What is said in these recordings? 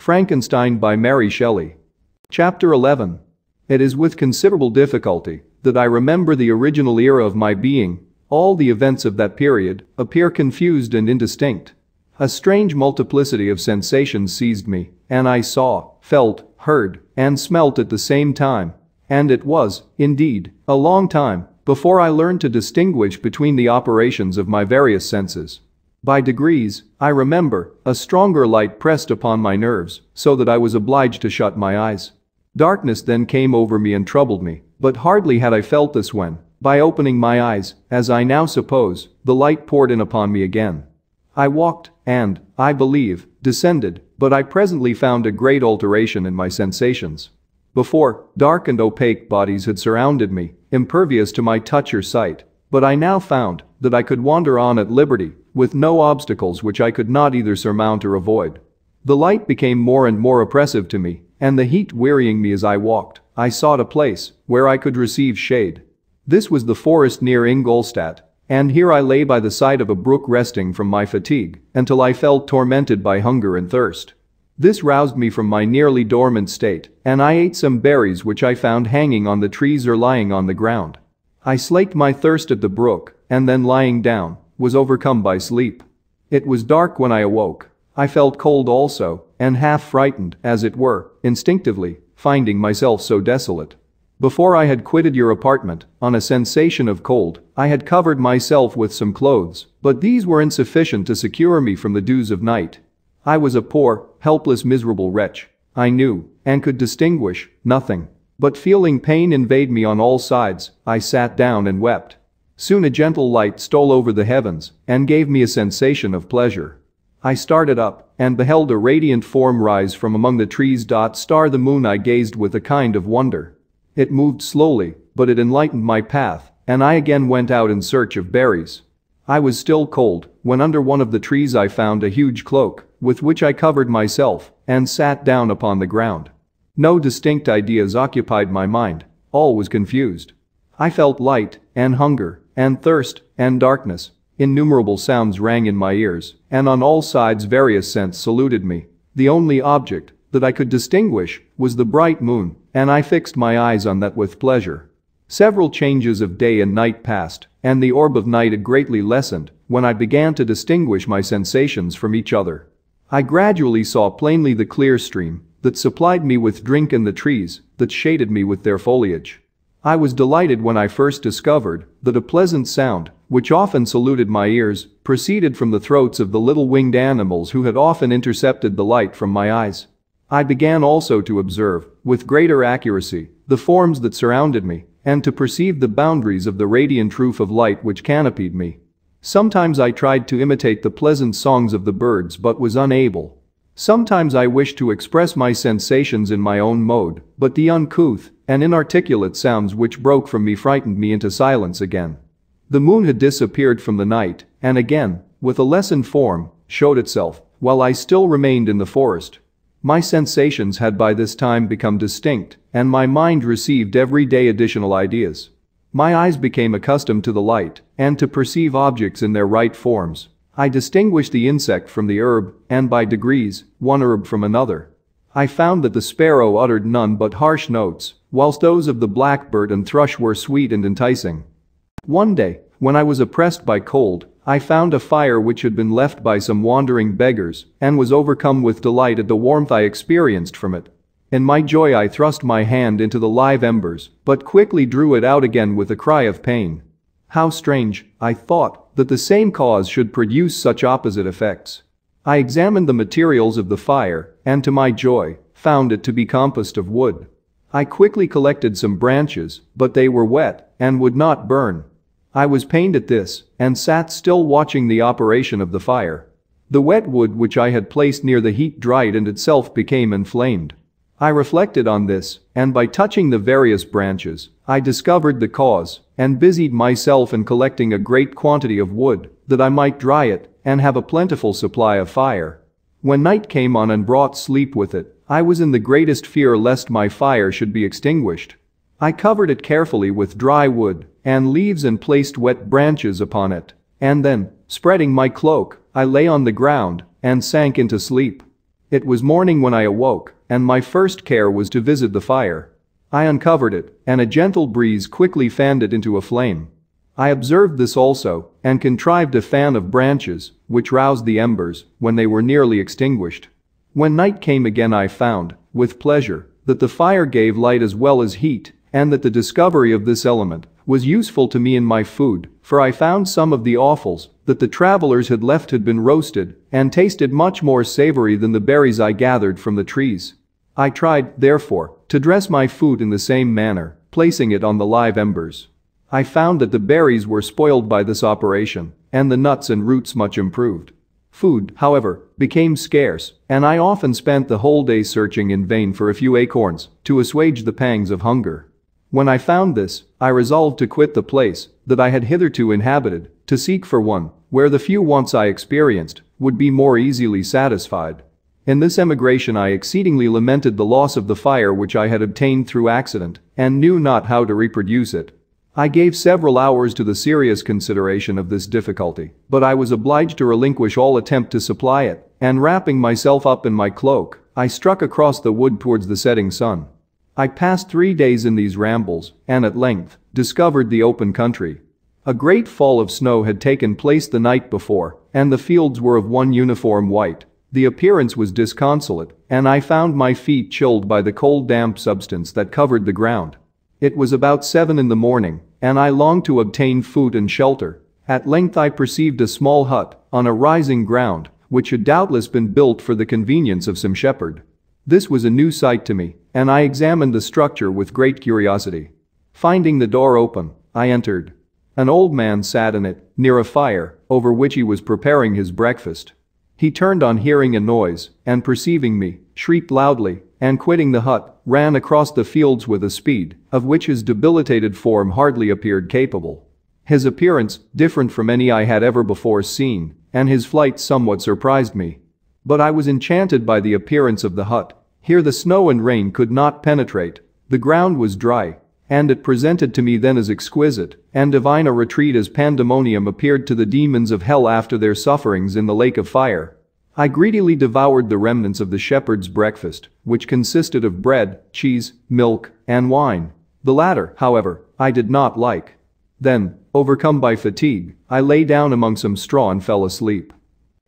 Frankenstein by Mary Shelley. Chapter 11. It is with considerable difficulty that I remember the original era of my being. All the events of that period appear confused and indistinct. A strange multiplicity of sensations seized me, and I saw, felt, heard, and smelt at the same time. And it was, indeed, a long time before I learned to distinguish between the operations of my various senses. By degrees, I remember, a stronger light pressed upon my nerves, so that I was obliged to shut my eyes. Darkness then came over me and troubled me, but hardly had I felt this when, by opening my eyes, as I now suppose, the light poured in upon me again. I walked, and, I believe, descended, but I presently found a great alteration in my sensations. Before, dark and opaque bodies had surrounded me, impervious to my touch or sight, but I now found that I could wander on at liberty, with no obstacles which I could not either surmount or avoid. The light became more and more oppressive to me, and the heat wearying me as I walked, I sought a place where I could receive shade. This was the forest near Ingolstadt, and here I lay by the side of a brook resting from my fatigue until I felt tormented by hunger and thirst. This roused me from my nearly dormant state, and I ate some berries which I found hanging on the trees or lying on the ground. I slaked my thirst at the brook, and then lying down, was overcome by sleep. It was dark when I awoke. I felt cold also, and half frightened, as it were, instinctively, finding myself so desolate. Before I had quitted your apartment, on a sensation of cold, I had covered myself with some clothes, but these were insufficient to secure me from the dews of night. I was a poor, helpless, miserable wretch. I knew, and could distinguish, nothing. But feeling pain invade me on all sides, I sat down and wept. Soon a gentle light stole over the heavens and gave me a sensation of pleasure. I started up and beheld a radiant form rise from among the trees. The moon I gazed with a kind of wonder. It moved slowly, but it enlightened my path, and I again went out in search of berries. I was still cold when under one of the trees I found a huge cloak, with which I covered myself and sat down upon the ground. No distinct ideas occupied my mind, all was confused. I felt light, and hunger, and thirst, and darkness. Innumerable sounds rang in my ears, and on all sides various scents saluted me. The only object that I could distinguish was the bright moon, and I fixed my eyes on that with pleasure. Several changes of day and night passed, and the orb of night had greatly lessened when I began to distinguish my sensations from each other. I gradually saw plainly the clear stream that supplied me with drink and the trees that shaded me with their foliage. I was delighted when I first discovered that a pleasant sound, which often saluted my ears, proceeded from the throats of the little winged animals who had often intercepted the light from my eyes. I began also to observe, with greater accuracy, the forms that surrounded me, and to perceive the boundaries of the radiant roof of light which canopied me. Sometimes I tried to imitate the pleasant songs of the birds but was unable. Sometimes I wished to express my sensations in my own mode, but the uncouth and inarticulate sounds which broke from me frightened me into silence again. The moon had disappeared from the night, and again, with a lessened form, showed itself, while I still remained in the forest. My sensations had by this time become distinct, and my mind received every day additional ideas. My eyes became accustomed to the light, and to perceive objects in their right forms. I distinguished the insect from the herb, and by degrees, one herb from another. I found that the sparrow uttered none but harsh notes, whilst those of the blackbird and thrush were sweet and enticing. One day, when I was oppressed by cold, I found a fire which had been left by some wandering beggars, and was overcome with delight at the warmth I experienced from it. In my joy I thrust my hand into the live embers, but quickly drew it out again with a cry of pain. How strange, I thought, that the same cause should produce such opposite effects. I examined the materials of the fire, and to my joy, found it to be composed of wood. I quickly collected some branches, but they were wet, and would not burn. I was pained at this, and sat still watching the operation of the fire. The wet wood which I had placed near the heat dried and itself became inflamed. I reflected on this, and by touching the various branches, I discovered the cause, and busied myself in collecting a great quantity of wood, that I might dry it, and have a plentiful supply of fire. When night came on and brought sleep with it, I was in the greatest fear lest my fire should be extinguished. I covered it carefully with dry wood and leaves and placed wet branches upon it, and then, spreading my cloak, I lay on the ground and sank into sleep. It was morning when I awoke, and my first care was to visit the fire. I uncovered it, and a gentle breeze quickly fanned it into a flame. I observed this also, and contrived a fan of branches, which roused the embers when they were nearly extinguished. When night came again I found, with pleasure, that the fire gave light as well as heat, and that the discovery of this element was useful to me in my food, for I found some of the offals that the travelers had left had been roasted and tasted much more savory than the berries I gathered from the trees. I tried, therefore, to dress my food in the same manner, placing it on the live embers. I found that the berries were spoiled by this operation, and the nuts and roots much improved. Food, however, became scarce, and I often spent the whole day searching in vain for a few acorns to assuage the pangs of hunger. When I found this, I resolved to quit the place that I had hitherto inhabited, to seek for one where the few wants I experienced would be more easily satisfied. In this emigration I exceedingly lamented the loss of the fire which I had obtained through accident, and knew not how to reproduce it. I gave several hours to the serious consideration of this difficulty, but I was obliged to relinquish all attempt to supply it, and wrapping myself up in my cloak, I struck across the wood towards the setting sun. I passed 3 days in these rambles, and at length discovered the open country. A great fall of snow had taken place the night before, and the fields were of one uniform white. The appearance was disconsolate, and I found my feet chilled by the cold damp substance that covered the ground. It was about 7 in the morning, and I longed to obtain food and shelter. At length I perceived a small hut on a rising ground, which had doubtless been built for the convenience of some shepherd. This was a new sight to me, and I examined the structure with great curiosity. Finding the door open, I entered. An old man sat in it, near a fire, over which he was preparing his breakfast. He turned on hearing a noise, and perceiving me, shrieked loudly, and quitting the hut, ran across the fields with a speed of which his debilitated form hardly appeared capable. His appearance, different from any I had ever before seen, and his flight somewhat surprised me. But I was enchanted by the appearance of the hut. Here the snow and rain could not penetrate, the ground was dry, and it presented to me then as exquisite and divine a retreat as pandemonium appeared to the demons of hell after their sufferings in the lake of fire. I greedily devoured the remnants of the shepherd's breakfast, which consisted of bread, cheese, milk, and wine. The latter, however, I did not like. Then, overcome by fatigue, I lay down among some straw and fell asleep.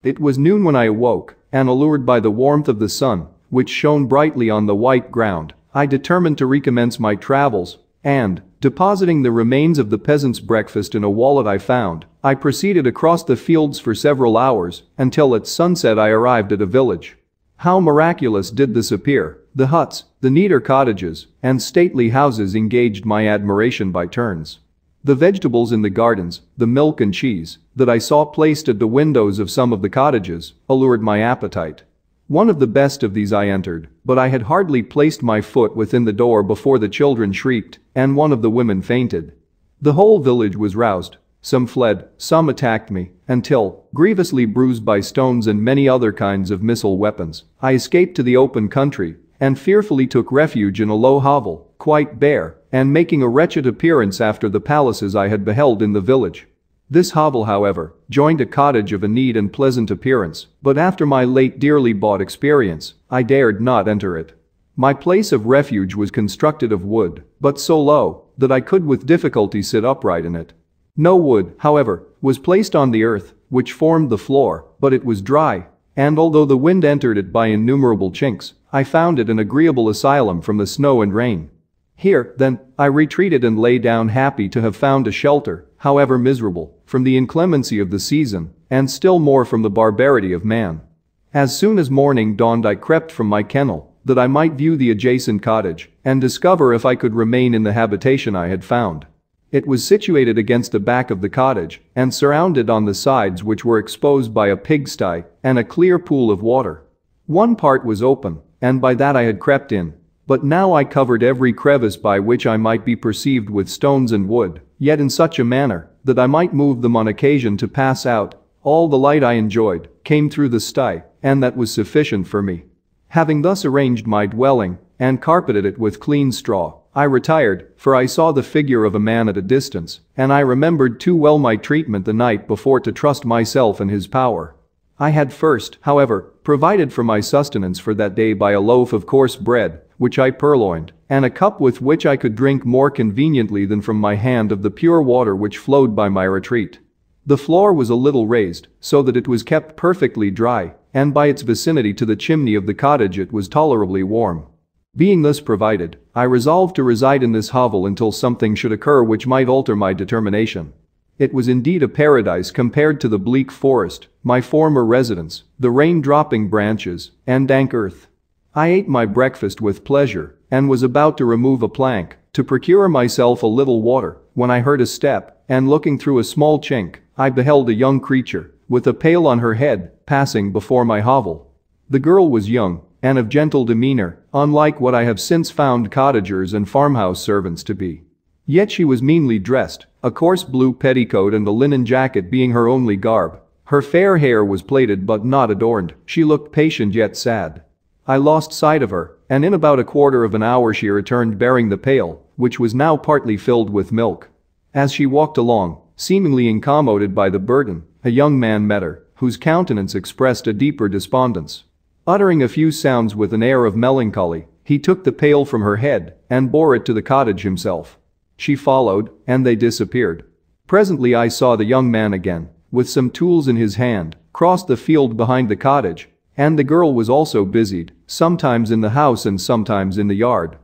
It was noon when I awoke, and allured by the warmth of the sun, which shone brightly on the white ground, I determined to recommence my travels, and, depositing the remains of the peasant's breakfast in a wallet I found, I proceeded across the fields for several hours, until at sunset I arrived at a village. How miraculous did this appear! The huts, the neater cottages, and stately houses engaged my admiration by turns. The vegetables in the gardens, the milk and cheese that I saw placed at the windows of some of the cottages, allured my appetite. One of the best of these I entered, but I had hardly placed my foot within the door before the children shrieked, and one of the women fainted. The whole village was roused. Some fled, some attacked me, until, grievously bruised by stones and many other kinds of missile weapons, I escaped to the open country, and fearfully took refuge in a low hovel, quite bare, and making a wretched appearance after the palaces I had beheld in the village. This hovel, however, joined a cottage of a neat and pleasant appearance, but after my late dearly bought experience, I dared not enter it. My place of refuge was constructed of wood, but so low that I could with difficulty sit upright in it. No wood, however, was placed on the earth, which formed the floor, but it was dry, and although the wind entered it by innumerable chinks, I found it an agreeable asylum from the snow and rain. Here, then, I retreated and lay down happy to have found a shelter, however miserable, from the inclemency of the season, and still more from the barbarity of man. As soon as morning dawned I crept from my kennel, that I might view the adjacent cottage, and discover if I could remain in the habitation I had found. It was situated against the back of the cottage, and surrounded on the sides which were exposed by a pigsty and a clear pool of water. One part was open, and by that I had crept in. But now I covered every crevice by which I might be perceived with stones and wood, yet in such a manner that I might move them on occasion to pass out. All the light I enjoyed came through the sty, and that was sufficient for me. Having thus arranged my dwelling and carpeted it with clean straw, I retired, for I saw the figure of a man at a distance, and I remembered too well my treatment the night before to trust myself in his power. I had first, however, provided for my sustenance for that day by a loaf of coarse bread, which I purloined, and a cup with which I could drink more conveniently than from my hand of the pure water which flowed by my retreat. The floor was a little raised, so that it was kept perfectly dry, and by its vicinity to the chimney of the cottage it was tolerably warm. Being thus provided, I resolved to reside in this hovel until something should occur which might alter my determination. It was indeed a paradise compared to the bleak forest, my former residence, the rain-dropping branches, and dank earth. I ate my breakfast with pleasure, and was about to remove a plank, to procure myself a little water, when I heard a step, and looking through a small chink, I beheld a young creature, with a pail on her head, passing before my hovel. The girl was young, and of gentle demeanor, unlike what I have since found cottagers and farmhouse servants to be. Yet she was meanly dressed, a coarse blue petticoat and a linen jacket being her only garb. Her fair hair was plaited but not adorned, she looked patient yet sad. I lost sight of her, and in about a quarter of an hour she returned bearing the pail, which was now partly filled with milk. As she walked along, seemingly incommoded by the burden, a young man met her, whose countenance expressed a deeper despondence. Uttering a few sounds with an air of melancholy, he took the pail from her head and bore it to the cottage himself. She followed, and they disappeared. Presently I saw the young man again, with some tools in his hand, cross the field behind the cottage, and the girl was also busied, sometimes in the house and sometimes in the yard.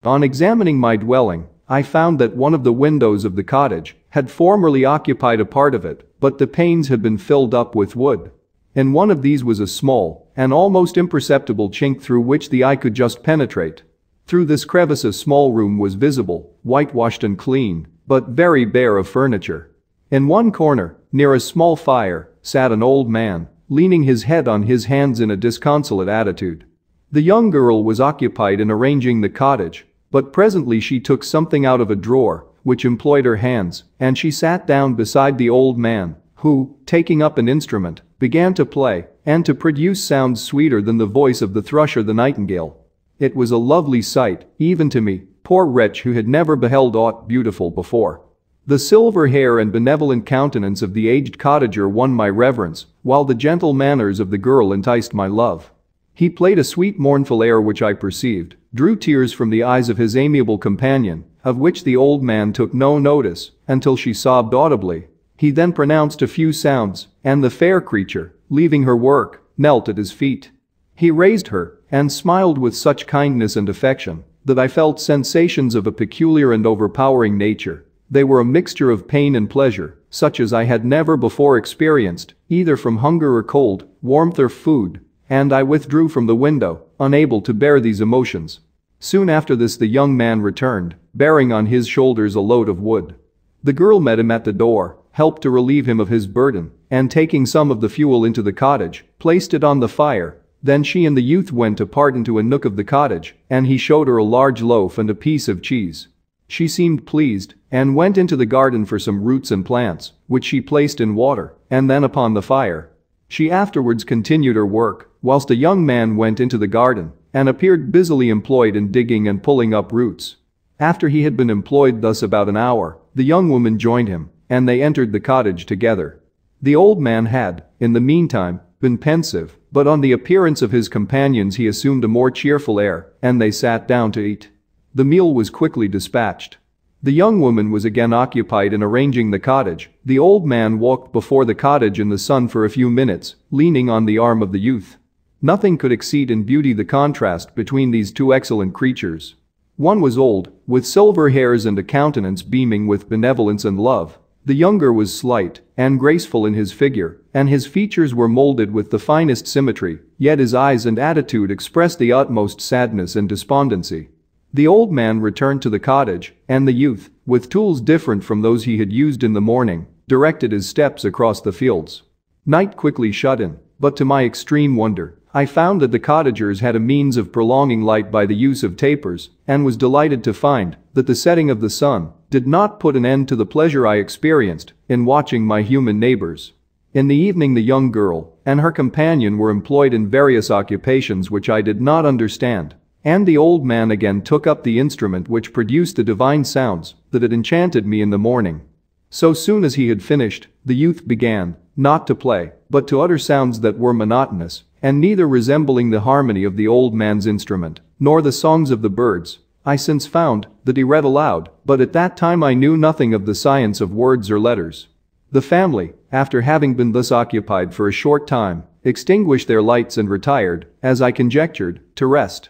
On examining my dwelling, I found that one of the windows of the cottage had formerly occupied a part of it, but the panes had been filled up with wood. In one of these was a small and almost imperceptible chink through which the eye could just penetrate. Through this crevice a small room was visible, whitewashed and clean, but very bare of furniture. In one corner, near a small fire, sat an old man, leaning his head on his hands in a disconsolate attitude. The young girl was occupied in arranging the cottage, but presently she took something out of a drawer, which employed her hands, and she sat down beside the old man, who, taking up an instrument, began to play, and to produce sounds sweeter than the voice of the thrush or the nightingale. It was a lovely sight, even to me, poor wretch who had never beheld aught beautiful before. The silver hair and benevolent countenance of the aged cottager won my reverence, while the gentle manners of the girl enticed my love. He played a sweet mournful air which I perceived drew tears from the eyes of his amiable companion, of which the old man took no notice, until she sobbed audibly. He then pronounced a few sounds, and the fair creature, leaving her work, knelt at his feet. He raised her, and smiled with such kindness and affection, that I felt sensations of a peculiar and overpowering nature. They were a mixture of pain and pleasure, such as I had never before experienced, either from hunger or cold, warmth or food, and I withdrew from the window, unable to bear these emotions. Soon after this the young man returned, bearing on his shoulders a load of wood. The girl met him at the door, helped to relieve him of his burden, and taking some of the fuel into the cottage, placed it on the fire. Then she and the youth went apart into a nook of the cottage, and he showed her a large loaf and a piece of cheese. She seemed pleased, and went into the garden for some roots and plants, which she placed in water, and then upon the fire. She afterwards continued her work, whilst a young man went into the garden, and appeared busily employed in digging and pulling up roots. After he had been employed thus about an hour, the young woman joined him, and they entered the cottage together. The old man had, in the meantime, been pensive, but on the appearance of his companions he assumed a more cheerful air, and they sat down to eat. The meal was quickly dispatched. The young woman was again occupied in arranging the cottage. The old man walked before the cottage in the sun for a few minutes, leaning on the arm of the youth. Nothing could exceed in beauty the contrast between these two excellent creatures. One was old, with silver hairs and a countenance beaming with benevolence and love. The younger was slight and graceful in his figure, and his features were molded with the finest symmetry, yet his eyes and attitude expressed the utmost sadness and despondency. The old man returned to the cottage, and the youth, with tools different from those he had used in the morning, directed his steps across the fields. Night quickly shut in, but to my extreme wonder, I found that the cottagers had a means of prolonging light by the use of tapers, and was delighted to find that the setting of the sun did not put an end to the pleasure I experienced in watching my human neighbors. In the evening the young girl and her companion were employed in various occupations which I did not understand, and the old man again took up the instrument which produced the divine sounds that had enchanted me in the morning. So soon as he had finished, the youth began, not to play, but to utter sounds that were monotonous, and neither resembling the harmony of the old man's instrument, nor the songs of the birds. I since found that he read aloud, but at that time I knew nothing of the science of words or letters. The family, after having been thus occupied for a short time, extinguished their lights and retired, as I conjectured, to rest.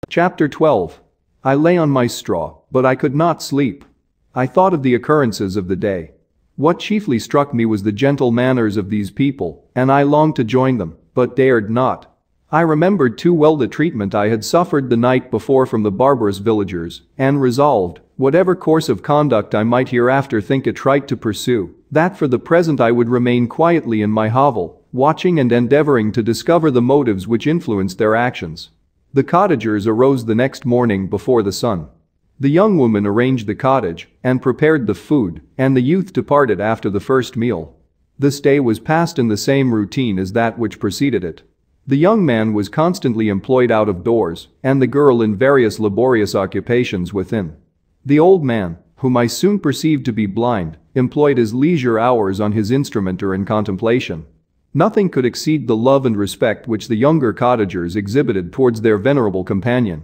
Chapter 12. I lay on my straw, but I could not sleep. I thought of the occurrences of the day. What chiefly struck me was the gentle manners of these people, and I longed to join them, but dared not. I remembered too well the treatment I had suffered the night before from the barbarous villagers, and resolved, whatever course of conduct I might hereafter think it right to pursue, that for the present I would remain quietly in my hovel, watching and endeavoring to discover the motives which influenced their actions. The cottagers arose the next morning before the sun. The young woman arranged the cottage and prepared the food, and the youth departed after the first meal. This day was passed in the same routine as that which preceded it. The young man was constantly employed out of doors, and the girl in various laborious occupations within. The old man, whom I soon perceived to be blind, employed his leisure hours on his instrument or in contemplation. Nothing could exceed the love and respect which the younger cottagers exhibited towards their venerable companion.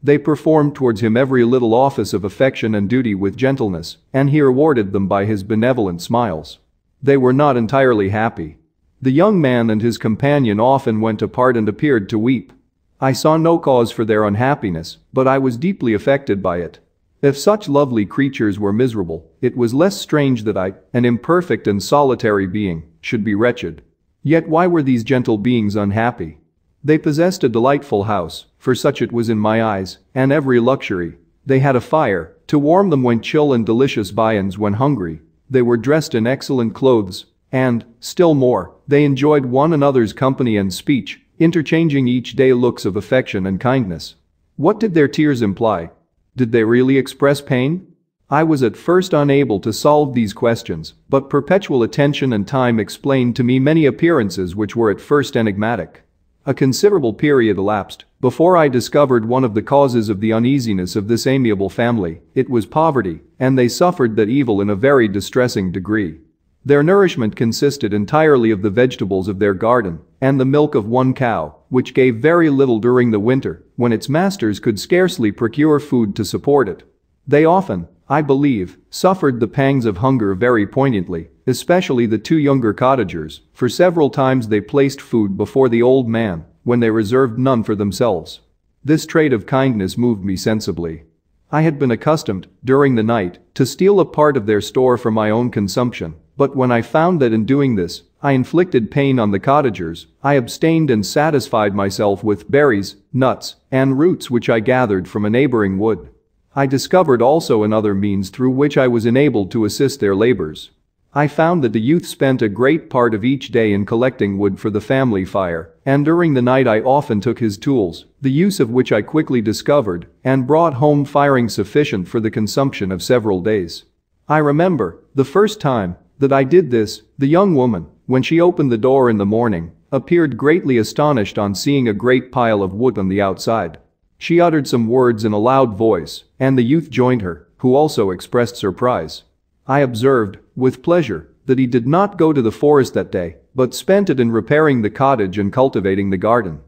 They performed towards him every little office of affection and duty with gentleness, and he rewarded them by his benevolent smiles. They were not entirely happy. The young man and his companion often went apart and appeared to weep. I saw no cause for their unhappiness, but I was deeply affected by it. If such lovely creatures were miserable, it was less strange that I, an imperfect and solitary being, should be wretched. Yet why were these gentle beings unhappy? They possessed a delightful house, for such it was in my eyes, and every luxury. They had a fire to warm them when chill and delicious viands when hungry. They were dressed in excellent clothes, and, still more, they enjoyed one another's company and speech, interchanging each day looks of affection and kindness. What did their tears imply? Did they really express pain? I was at first unable to solve these questions, but perpetual attention and time explained to me many appearances which were at first enigmatic. A considerable period elapsed before I discovered one of the causes of the uneasiness of this amiable family. It was poverty, and they suffered that evil in a very distressing degree. Their nourishment consisted entirely of the vegetables of their garden and the milk of one cow, which gave very little during the winter, when its masters could scarcely procure food to support it. They often, I believe, suffered the pangs of hunger very poignantly, especially the two younger cottagers, for several times they placed food before the old man, when they reserved none for themselves. This trait of kindness moved me sensibly. I had been accustomed, during the night, to steal a part of their store for my own consumption, but when I found that in doing this, I inflicted pain on the cottagers, I abstained and satisfied myself with berries, nuts, and roots which I gathered from a neighboring wood. I discovered also another means through which I was enabled to assist their labors. I found that the youth spent a great part of each day in collecting wood for the family fire, and during the night I often took his tools, the use of which I quickly discovered, and brought home firing sufficient for the consumption of several days. I remember, the first time that I did this, the young woman, when she opened the door in the morning, appeared greatly astonished on seeing a great pile of wood on the outside. She uttered some words in a loud voice, and the youth joined her, who also expressed surprise. I observed, with pleasure, that he did not go to the forest that day, but spent it in repairing the cottage and cultivating the garden.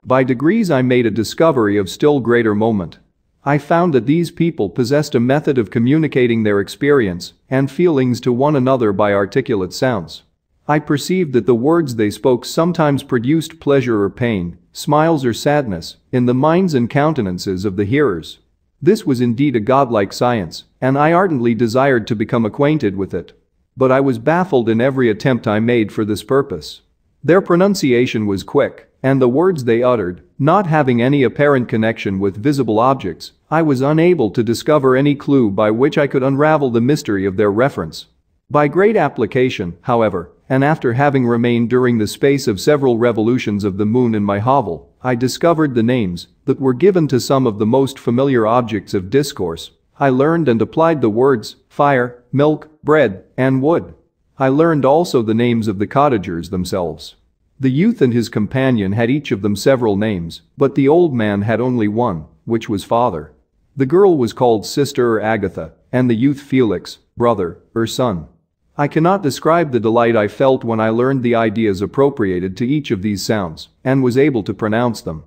By degrees I made a discovery of still greater moment. I found that these people possessed a method of communicating their experience and feelings to one another by articulate sounds. I perceived that the words they spoke sometimes produced pleasure or pain, smiles or sadness, in the minds and countenances of the hearers. This was indeed a godlike science, and I ardently desired to become acquainted with it. But I was baffled in every attempt I made for this purpose. Their pronunciation was quick, and the words they uttered, not having any apparent connection with visible objects, I was unable to discover any clue by which I could unravel the mystery of their reference. By great application, however, and after having remained during the space of several revolutions of the moon in my hovel, I discovered the names that were given to some of the most familiar objects of discourse. I learned and applied the words fire, milk, bread, and wood. I learned also the names of the cottagers themselves. The youth and his companion had each of them several names, but the old man had only one, which was father. The girl was called sister or Agatha, and the youth Felix, brother, or son. I cannot describe the delight I felt when I learned the ideas appropriated to each of these sounds and was able to pronounce them.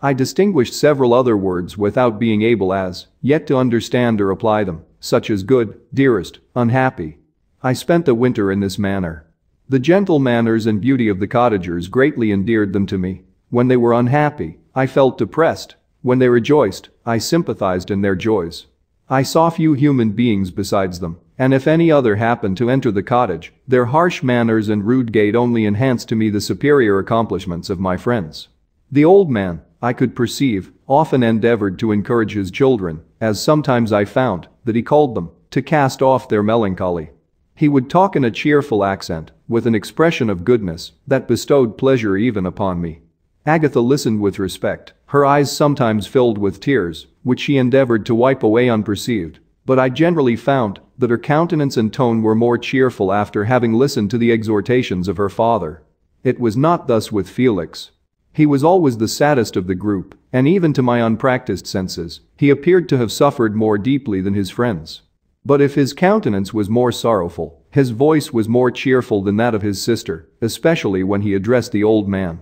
I distinguished several other words without being able as yet to understand or apply them, such as good, dearest, unhappy. I spent the winter in this manner. The gentle manners and beauty of the cottagers greatly endeared them to me. When they were unhappy, I felt depressed. When they rejoiced, I sympathized in their joys. I saw few human beings besides them, and if any other happened to enter the cottage, their harsh manners and rude gait only enhanced to me the superior accomplishments of my friends. The old man, I could perceive, often endeavored to encourage his children, as sometimes I found that he called them, to cast off their melancholy. He would talk in a cheerful accent, with an expression of goodness that bestowed pleasure even upon me. Agatha listened with respect, her eyes sometimes filled with tears, which she endeavored to wipe away unperceived, but I generally found that her countenance and tone were more cheerful after having listened to the exhortations of her father. It was not thus with Felix. He was always the saddest of the group, and even to my unpracticed senses, he appeared to have suffered more deeply than his friends. But if his countenance was more sorrowful, his voice was more cheerful than that of his sister, especially when he addressed the old man.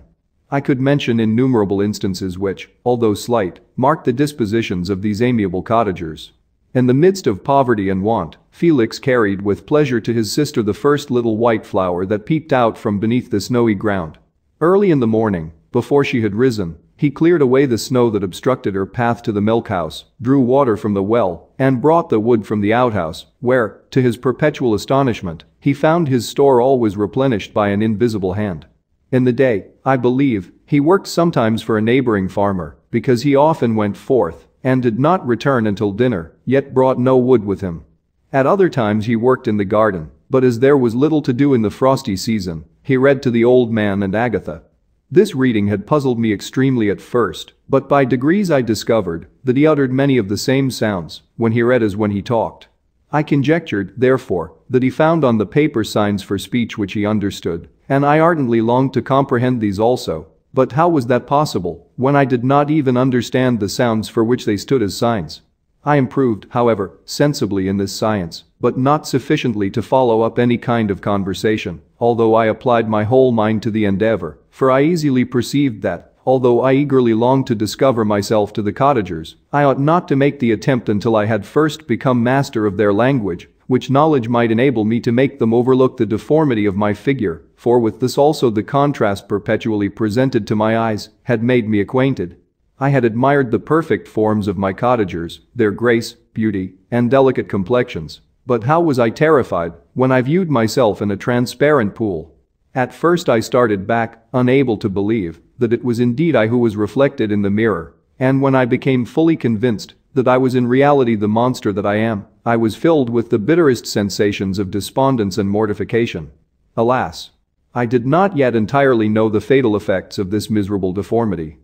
I could mention innumerable instances which, although slight, marked the dispositions of these amiable cottagers. In the midst of poverty and want, Felix carried with pleasure to his sister the first little white flower that peeped out from beneath the snowy ground. Early in the morning, before she had risen, he cleared away the snow that obstructed her path to the milk house, drew water from the well, and brought the wood from the outhouse, where, to his perpetual astonishment, he found his store always replenished by an invisible hand. In the day, I believe, he worked sometimes for a neighboring farmer, because he often went forth and did not return until dinner, yet brought no wood with him. At other times he worked in the garden, but as there was little to do in the frosty season, he read to the old man and Agatha. This reading had puzzled me extremely at first, but by degrees I discovered that he uttered many of the same sounds when he read as when he talked. I conjectured, therefore, that he found on the paper signs for speech which he understood, and I ardently longed to comprehend these also. But how was that possible, when I did not even understand the sounds for which they stood as signs? I improved, however, sensibly in this science, but not sufficiently to follow up any kind of conversation, although I applied my whole mind to the endeavor, for I easily perceived that, although I eagerly longed to discover myself to the cottagers, I ought not to make the attempt until I had first become master of their language, which knowledge might enable me to make them overlook the deformity of my figure, for with this also the contrast perpetually presented to my eyes had made me acquainted. I had admired the perfect forms of my cottagers, their grace, beauty, and delicate complexions, but how was I terrified when I viewed myself in a transparent pool. At first I started back, unable to believe that it was indeed I who was reflected in the mirror, and when I became fully convinced that I was in reality the monster that I am, I was filled with the bitterest sensations of despondence and mortification. Alas! I did not yet entirely know the fatal effects of this miserable deformity.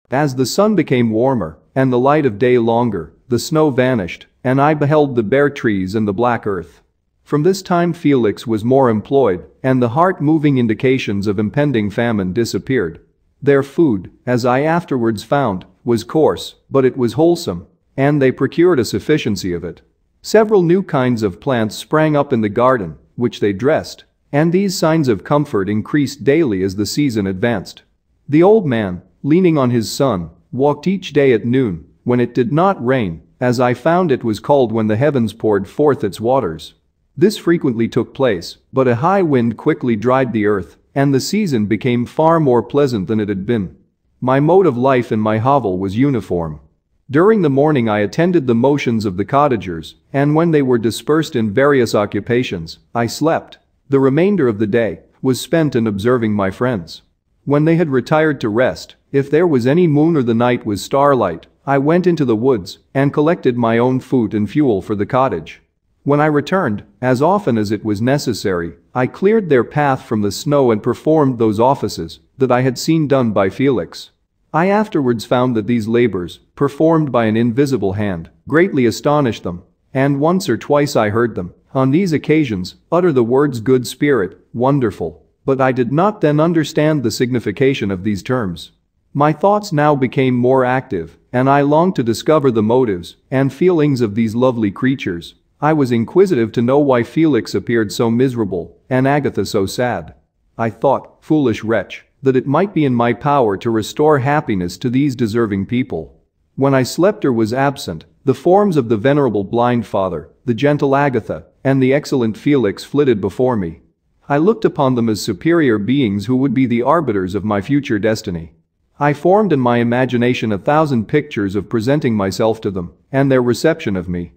As the sun became warmer and the light of day longer, the snow vanished, and I beheld the bare trees and the black earth. From this time Felix was more employed, and the heart-moving indications of impending famine disappeared. Their food, as I afterwards found, was coarse, but it was wholesome, and they procured a sufficiency of it. Several new kinds of plants sprang up in the garden, which they dressed, and these signs of comfort increased daily as the season advanced. The old man, leaning on his son, walked each day at noon, when it did not rain, as I found it was called when the heavens poured forth its waters. This frequently took place, but a high wind quickly dried the earth, and the season became far more pleasant than it had been. My mode of life in my hovel was uniform. During the morning I attended the motions of the cottagers, and when they were dispersed in various occupations, I slept. The remainder of the day was spent in observing my friends. When they had retired to rest, if there was any moon or the night was starlight, I went into the woods and collected my own food and fuel for the cottage. When I returned, as often as it was necessary, I cleared their path from the snow and performed those offices that I had seen done by Felix. I afterwards found that these labors, performed by an invisible hand, greatly astonished them, and once or twice I heard them, on these occasions, utter the words good spirit, wonderful, but I did not then understand the signification of these terms. My thoughts now became more active, and I longed to discover the motives and feelings of these lovely creatures. I was inquisitive to know why Felix appeared so miserable and Agatha so sad. I thought, foolish wretch, that it might be in my power to restore happiness to these deserving people. When I slept or was absent, the forms of the venerable blind father, the gentle Agatha, and the excellent Felix flitted before me. I looked upon them as superior beings who would be the arbiters of my future destiny. I formed in my imagination 1,000 pictures of presenting myself to them and their reception of me.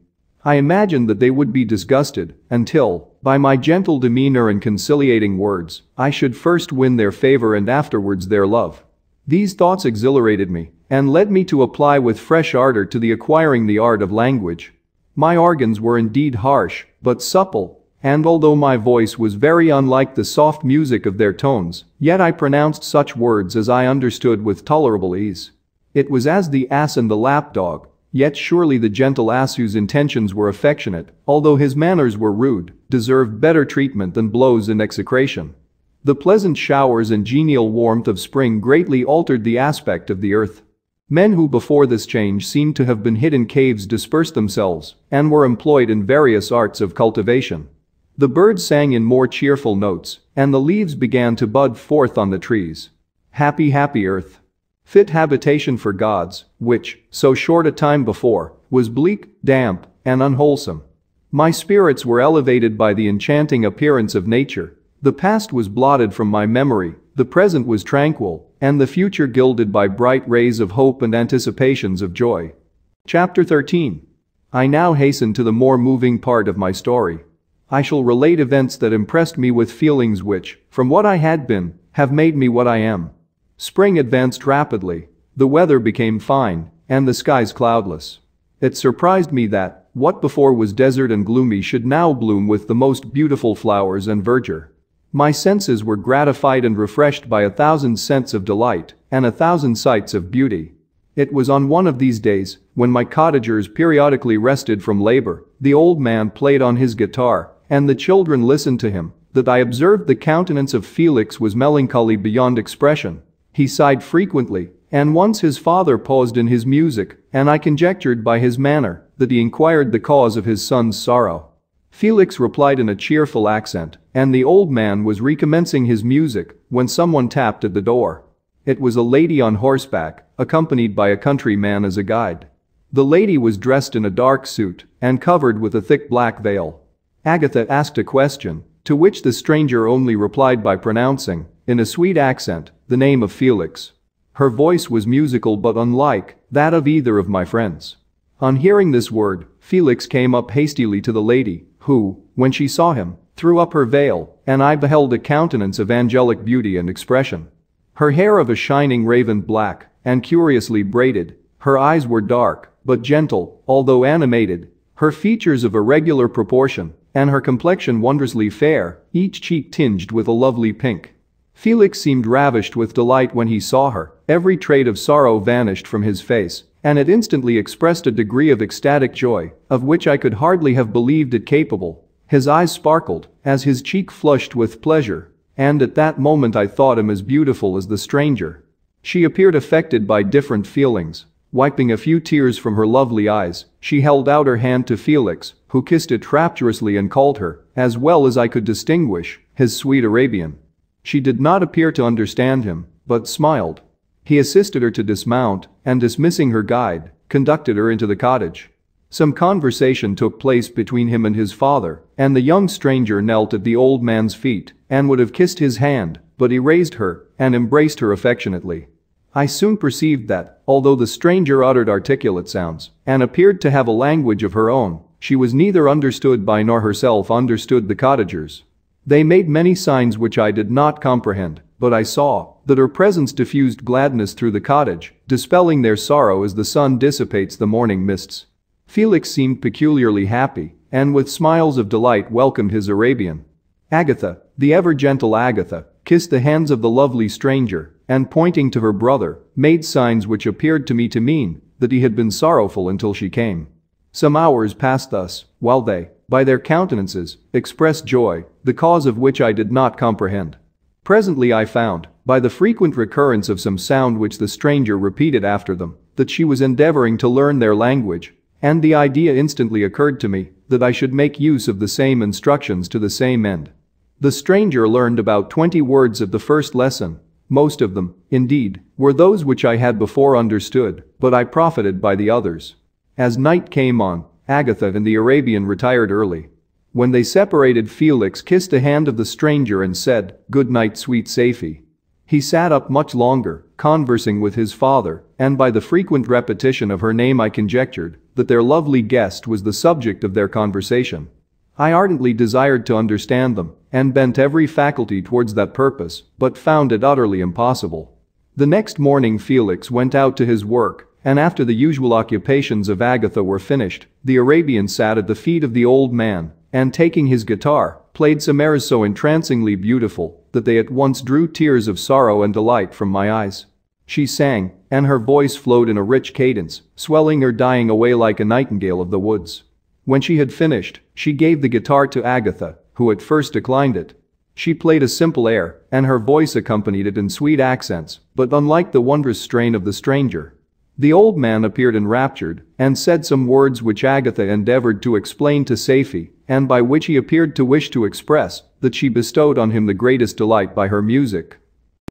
I imagined that they would be disgusted until, by my gentle demeanor and conciliating words, I should first win their favor and afterwards their love. These thoughts exhilarated me and led me to apply with fresh ardor to the acquiring the art of language. My organs were indeed harsh, but supple, and although my voice was very unlike the soft music of their tones, yet I pronounced such words as I understood with tolerable ease. It was as the ass and the lapdog, yet surely the gentle ass whose intentions were affectionate, although his manners were rude, deserved better treatment than blows and execration. The pleasant showers and genial warmth of spring greatly altered the aspect of the earth. Men who before this change seemed to have been hid in caves dispersed themselves and were employed in various arts of cultivation. The birds sang in more cheerful notes, and the leaves began to bud forth on the trees. Happy, happy earth! Fit habitation for gods, which, so short a time before, was bleak, damp, and unwholesome. My spirits were elevated by the enchanting appearance of nature. The past was blotted from my memory, the present was tranquil, and the future gilded by bright rays of hope and anticipations of joy. Chapter 13. I now hasten to the more moving part of my story. I shall relate events that impressed me with feelings which, from what I had been, have made me what I am. Spring advanced rapidly, the weather became fine, and the skies cloudless. It surprised me that, what before was desert and gloomy should now bloom with the most beautiful flowers and verdure. My senses were gratified and refreshed by 1,000 scents of delight and 1,000 sights of beauty. It was on one of these days, when my cottagers periodically rested from labor, the old man played on his guitar, and the children listened to him, that I observed the countenance of Felix was melancholy beyond expression. He sighed frequently, and once his father paused in his music, and I conjectured by his manner that he inquired the cause of his son's sorrow. Felix replied in a cheerful accent, and the old man was recommencing his music when someone tapped at the door. It was a lady on horseback, accompanied by a countryman as a guide. The lady was dressed in a dark suit and covered with a thick black veil. Agatha asked a question, to which the stranger only replied by pronouncing, in a sweet accent, the name of Felix. Her voice was musical but unlike that of either of my friends. On hearing this word, Felix came up hastily to the lady, who, when she saw him, threw up her veil, and I beheld a countenance of angelic beauty and expression. Her hair of a shining raven black, and curiously braided, her eyes were dark, but gentle, although animated, her features of irregular proportion, and her complexion wondrously fair, each cheek tinged with a lovely pink. Felix seemed ravished with delight when he saw her, every trait of sorrow vanished from his face, and it instantly expressed a degree of ecstatic joy, of which I could hardly have believed it capable. His eyes sparkled, as his cheek flushed with pleasure, and at that moment I thought him as beautiful as the stranger. She appeared affected by different feelings. Wiping a few tears from her lovely eyes, she held out her hand to Felix, who kissed it rapturously and called her, as well as I could distinguish, his sweet Arabian. She did not appear to understand him, but smiled. He assisted her to dismount, and dismissing her guide, conducted her into the cottage. Some conversation took place between him and his father, and the young stranger knelt at the old man's feet and would have kissed his hand, but he raised her and embraced her affectionately. I soon perceived that, although the stranger uttered articulate sounds and appeared to have a language of her own, she was neither understood by nor herself understood the cottagers. They made many signs which I did not comprehend, but I saw that her presence diffused gladness through the cottage, dispelling their sorrow as the sun dissipates the morning mists. Felix seemed peculiarly happy, and with smiles of delight welcomed his Arabian. Agatha, the ever-gentle Agatha, kissed the hands of the lovely stranger, and pointing to her brother, made signs which appeared to me to mean that he had been sorrowful until she came. Some hours passed thus, while they, by their countenances, expressed joy, the cause of which I did not comprehend. Presently I found, by the frequent recurrence of some sound which the stranger repeated after them, that she was endeavoring to learn their language, And the idea instantly occurred to me that I should make use of the same instructions to the same end. The stranger learned about 20 words at the first lesson. Most of them, indeed, were those which I had before understood, but I profited by the others. As night came on, Agatha and the Arabian retired early. When they separated, Felix kissed the hand of the stranger and said, "Good night, sweet Safie." He sat up much longer, conversing with his father, and by the frequent repetition of her name I conjectured that their lovely guest was the subject of their conversation. I ardently desired to understand them and bent every faculty towards that purpose, but found it utterly impossible. The next morning Felix went out to his work, and after the usual occupations of Agatha were finished, the Arabian sat at the feet of the old man and, taking his guitar, played some airs so entrancingly beautiful that they at once drew tears of sorrow and delight from my eyes. She sang, and her voice flowed in a rich cadence, swelling or dying away like a nightingale of the woods. When she had finished, she gave the guitar to Agatha, who at first declined it. She played a simple air, and her voice accompanied it in sweet accents, but unlike the wondrous strain of the stranger. The old man appeared enraptured and said some words which Agatha endeavored to explain to Safie, and by which he appeared to wish to express that she bestowed on him the greatest delight by her music.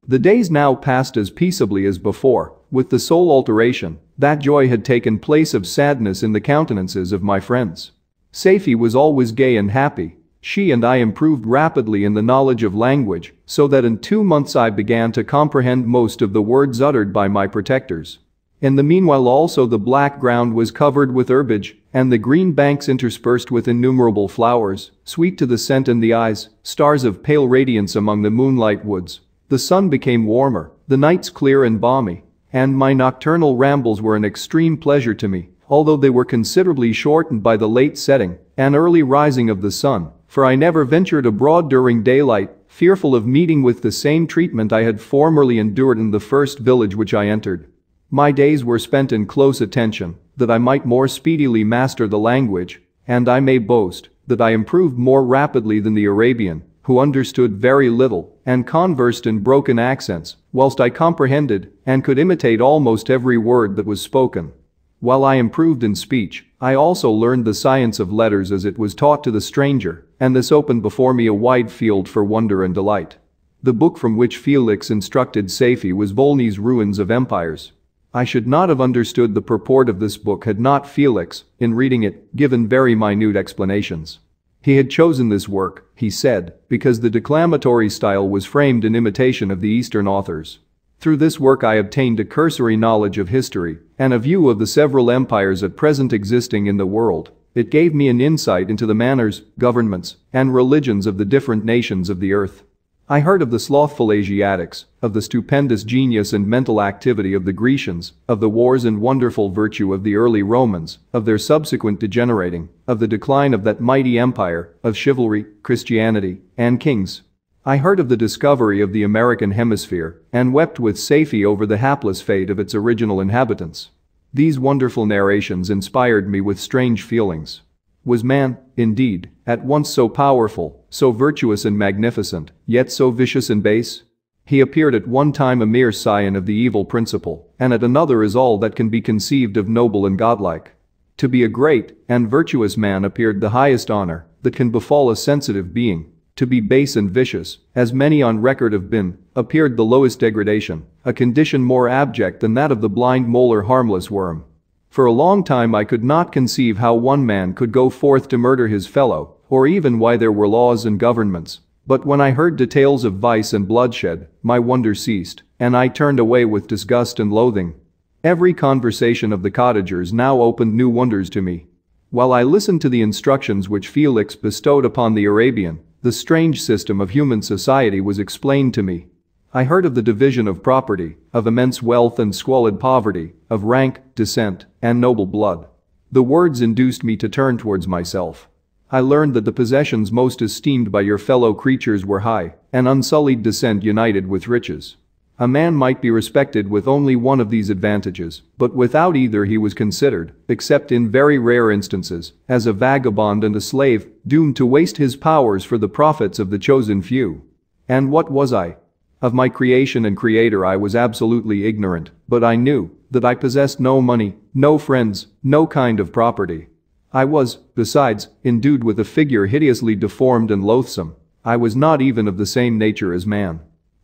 The days now passed as peaceably as before, with the sole alteration that joy had taken place of sadness in the countenances of my friends. Safie was always gay and happy. She and I improved rapidly in the knowledge of language, so that in 2 months I began to comprehend most of the words uttered by my protectors. In the meanwhile also the black ground was covered with herbage, and the green banks interspersed with innumerable flowers, sweet to the scent and the eyes, stars of pale radiance among the moonlight woods. The sun became warmer, the nights clear and balmy, and my nocturnal rambles were an extreme pleasure to me, although they were considerably shortened by the late setting and early rising of the sun, for I never ventured abroad during daylight, fearful of meeting with the same treatment I had formerly endured in the first village which I entered. My days were spent in close attention, that I might more speedily master the language, and I may boast that I improved more rapidly than the Arabian, who understood very little and conversed in broken accents, whilst I comprehended and could imitate almost every word that was spoken. While I improved in speech, I also learned the science of letters as it was taught to the stranger, and this opened before me a wide field for wonder and delight. The book from which Felix instructed Safie was Volney's Ruins of Empires. I should not have understood the purport of this book had not Felix, in reading it, given very minute explanations. He had chosen this work, he said, because the declamatory style was framed in imitation of the Eastern authors. Through this work I obtained a cursory knowledge of history and a view of the several empires at present existing in the world. It gave me an insight into the manners, governments, and religions of the different nations of the earth. I heard of the slothful Asiatics, of the stupendous genius and mental activity of the Grecians, of the wars and wonderful virtue of the early Romans, of their subsequent degenerating, of the decline of that mighty empire, of chivalry, Christianity, and kings. I heard of the discovery of the American hemisphere and wept with Safie over the hapless fate of its original inhabitants. These wonderful narrations inspired me with strange feelings. Was man, indeed, at once so powerful, so virtuous and magnificent, yet so vicious and base? He appeared at one time a mere scion of the evil principle, and at another is all that can be conceived of noble and godlike. To be a great and virtuous man appeared the highest honor that can befall a sensitive being. To be base and vicious, as many on record have been, appeared the lowest degradation, a condition more abject than that of the blind mole or harmless worm. For a long time I could not conceive how one man could go forth to murder his fellow, or even why there were laws and governments. But when I heard details of vice and bloodshed, my wonder ceased, and I turned away with disgust and loathing. Every conversation of the cottagers now opened new wonders to me. While I listened to the instructions which Felix bestowed upon the Arabian, the strange system of human society was explained to me. I heard of the division of property, of immense wealth and squalid poverty, of rank, descent, and noble blood. The words induced me to turn towards myself. I learned that the possessions most esteemed by your fellow creatures were high and unsullied descent united with riches. A man might be respected with only one of these advantages, but without either he was considered, except in very rare instances, as a vagabond and a slave, doomed to waste his powers for the profits of the chosen few. And what was I? Of my creation and creator I was absolutely ignorant, but I knew that I possessed no money, no friends, no kind of property. I was, besides, endued with a figure hideously deformed and loathsome. I was not even of the same nature as man.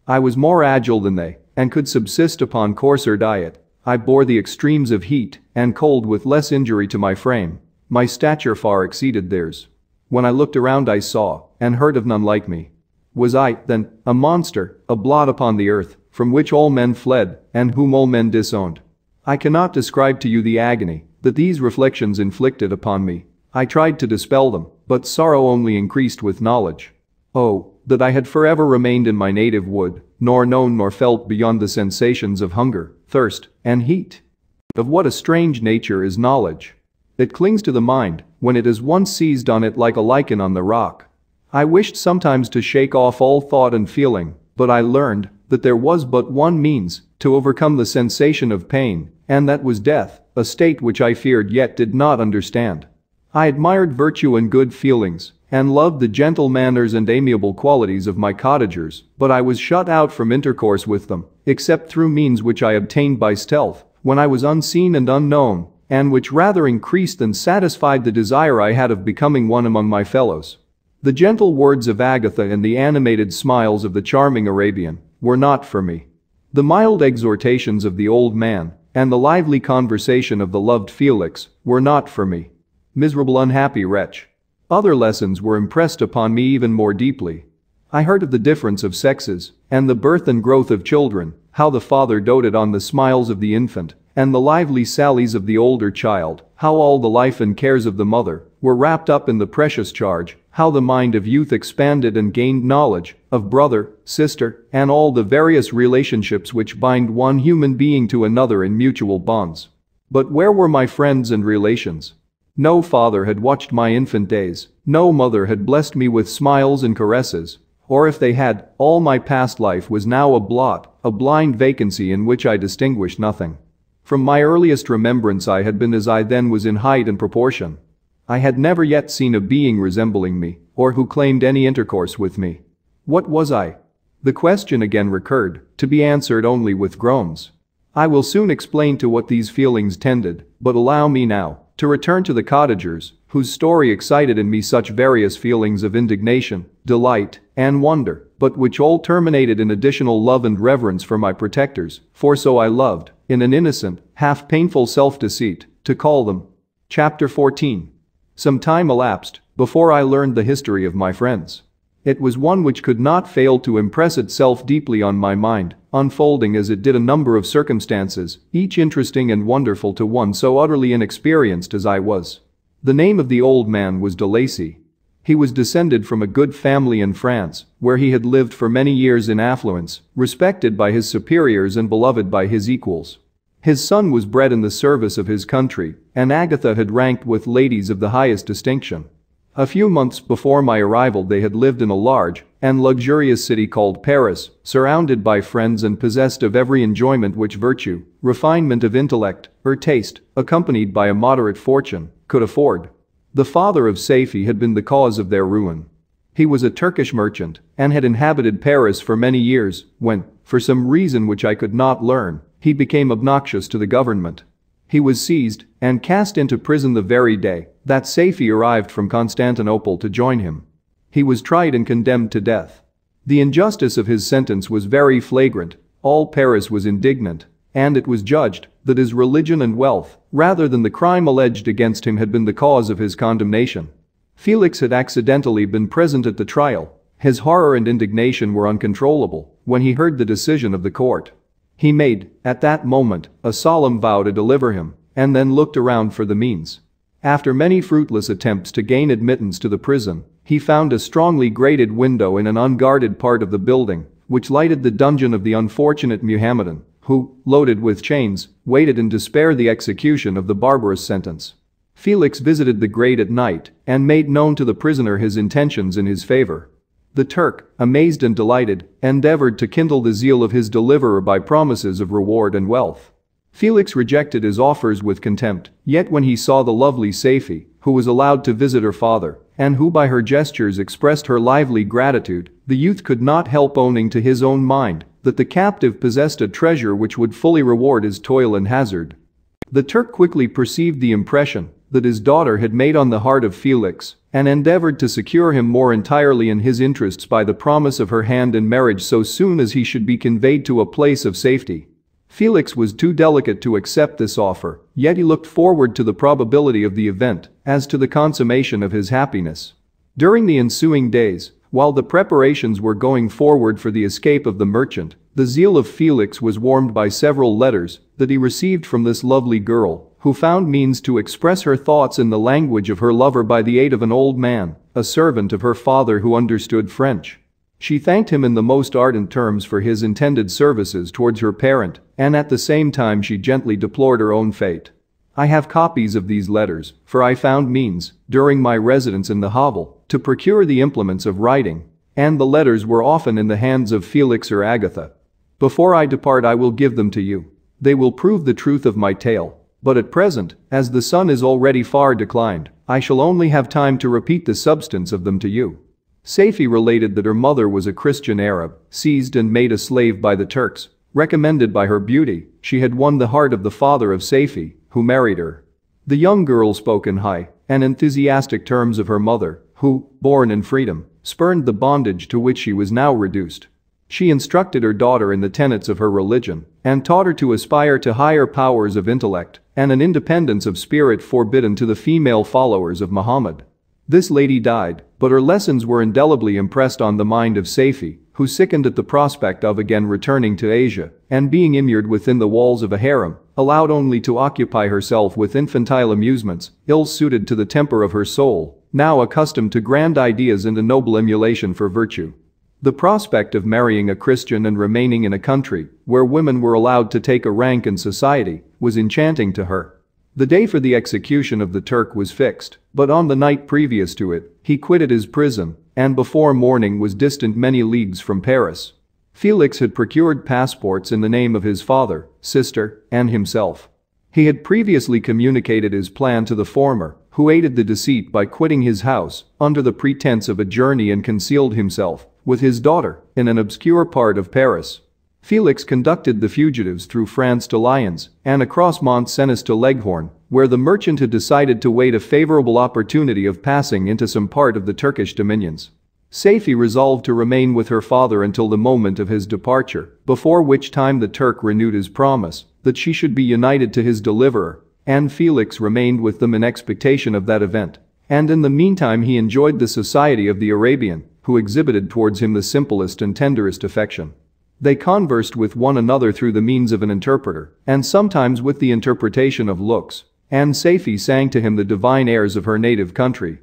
I was more agile than they, and could subsist upon coarser diet. I bore the extremes of heat and cold with less injury to my frame. My stature far exceeded theirs. When I looked around I saw and heard of none like me. Was I, then, a monster, a blot upon the earth, from which all men fled, and whom all men disowned? I cannot describe to you the agony that these reflections inflicted upon me. I tried to dispel them, but sorrow only increased with knowledge. Oh, that I had forever remained in my native wood, nor known nor felt beyond the sensations of hunger, thirst, and heat. Of what a strange nature is knowledge! It clings to the mind when it has once seized on it like a lichen on the rock. I wished sometimes to shake off all thought and feeling, but I learned that there was but one means to overcome the sensation of pain, and that was death, a state which I feared yet did not understand. I admired virtue and good feelings, and loved the gentle manners and amiable qualities of my cottagers, but I was shut out from intercourse with them, except through means which I obtained by stealth, when I was unseen and unknown, and which rather increased than satisfied the desire I had of becoming one among my fellows. The gentle words of Agatha and the animated smiles of the charming Arabian were not for me. The mild exhortations of the old man and the lively conversation of the loved Felix were not for me. Miserable unhappy wretch. Other lessons were impressed upon me even more deeply. I heard of the difference of sexes and the birth and growth of children, how the father doted on the smiles of the infant and the lively sallies of the older child, how all the life and cares of the mother were wrapped up in the precious charge, how the mind of youth expanded and gained knowledge of brother, sister, and all the various relationships which bind one human being to another in mutual bonds. But where were my friends and relations? No father had watched my infant days, no mother had blessed me with smiles and caresses, or if they had, all my past life was now a blot, a blind vacancy in which I distinguished nothing. From my earliest remembrance I had been as I then was in height and proportion. I had never yet seen a being resembling me, or who claimed any intercourse with me. What was I? The question again recurred, to be answered only with groans. I will soon explain to what these feelings tended, but allow me now to return to the cottagers, whose story excited in me such various feelings of indignation, delight, and wonder, but which all terminated in additional love and reverence for my protectors, for so I loved, in an innocent, half-painful self-deceit, to call them. Chapter 14. Some time elapsed before I learned the history of my friends. It was one which could not fail to impress itself deeply on my mind, unfolding as it did a number of circumstances, each interesting and wonderful to one so utterly inexperienced as I was. The name of the old man was de Lacy. He was descended from a good family in France, where he had lived for many years in affluence, respected by his superiors and beloved by his equals. His son was bred in the service of his country, and Agatha had ranked with ladies of the highest distinction. A few months before my arrival they had lived in a large and luxurious city called Paris, surrounded by friends and possessed of every enjoyment which virtue, refinement of intellect, or taste, accompanied by a moderate fortune, could afford. The father of Safie had been the cause of their ruin. He was a Turkish merchant and had inhabited Paris for many years when, for some reason which I could not learn, he became obnoxious to the government. He was seized and cast into prison the very day that Safie arrived from Constantinople to join him. He was tried and condemned to death. The injustice of his sentence was very flagrant, all Paris was indignant, and it was judged that his religion and wealth, rather than the crime alleged against him, had been the cause of his condemnation. Felix had accidentally been present at the trial. His horror and indignation were uncontrollable when he heard the decision of the court. He made, at that moment, a solemn vow to deliver him, and then looked around for the means. After many fruitless attempts to gain admittance to the prison, he found a strongly grated window in an unguarded part of the building, which lighted the dungeon of the unfortunate Mohammedan, who, loaded with chains, waited in despair the execution of the barbarous sentence. Felix visited the grate at night and made known to the prisoner his intentions in his favor. The Turk, amazed and delighted, endeavored to kindle the zeal of his deliverer by promises of reward and wealth. Felix rejected his offers with contempt, yet when he saw the lovely Safie, who was allowed to visit her father, and who by her gestures expressed her lively gratitude, the youth could not help owning to his own mind that the captive possessed a treasure which would fully reward his toil and hazard. The Turk quickly perceived the impression that his daughter had made on the heart of Felix and endeavored to secure him more entirely in his interests by the promise of her hand in marriage so soon as he should be conveyed to a place of safety. Felix was too delicate to accept this offer, yet he looked forward to the probability of the event as to the consummation of his happiness. During the ensuing days, while the preparations were going forward for the escape of the merchant, the zeal of Felix was warmed by several letters that he received from this lovely girl, who found means to express her thoughts in the language of her lover by the aid of an old man, a servant of her father who understood French. She thanked him in the most ardent terms for his intended services towards her parent, and at the same time she gently deplored her own fate. I have copies of these letters, for I found means, during my residence in the hovel, to procure the implements of writing, and the letters were often in the hands of Felix or Agatha. Before I depart I will give them to you. They will prove the truth of my tale, but at present, as the sun is already far declined, I shall only have time to repeat the substance of them to you. Saifi related that her mother was a Christian Arab, seized and made a slave by the Turks. Recommended by her beauty, she had won the heart of the father of Saifi, who married her. The young girl spoke in high and enthusiastic terms of her mother, who, born in freedom, spurned the bondage to which she was now reduced. She instructed her daughter in the tenets of her religion and taught her to aspire to higher powers of intellect and an independence of spirit forbidden to the female followers of Muhammad. This lady died, but her lessons were indelibly impressed on the mind of Saifi, who sickened at the prospect of again returning to Asia and being immured within the walls of a harem, allowed only to occupy herself with infantile amusements, ill-suited to the temper of her soul, now accustomed to grand ideas and a noble emulation for virtue. The prospect of marrying a Christian and remaining in a country where women were allowed to take a rank in society was enchanting to her. The day for the execution of the Turk was fixed, but on the night previous to it, he quitted his prison and before morning was distant many leagues from Paris. Felix had procured passports in the name of his father, sister, and himself. He had previously communicated his plan to the former, who aided the deceit by quitting his house under the pretense of a journey and concealed himself, with his daughter, in an obscure part of Paris. Felix conducted the fugitives through France to Lyons and across Mont Cenis to Leghorn, where the merchant had decided to wait a favorable opportunity of passing into some part of the Turkish dominions. Saifi resolved to remain with her father until the moment of his departure, before which time the Turk renewed his promise that she should be united to his deliverer, and Felix remained with them in expectation of that event. And in the meantime he enjoyed the society of the Arabian, who exhibited towards him the simplest and tenderest affection. They conversed with one another through the means of an interpreter, and sometimes with the interpretation of looks, and Saifi sang to him the divine airs of her native country.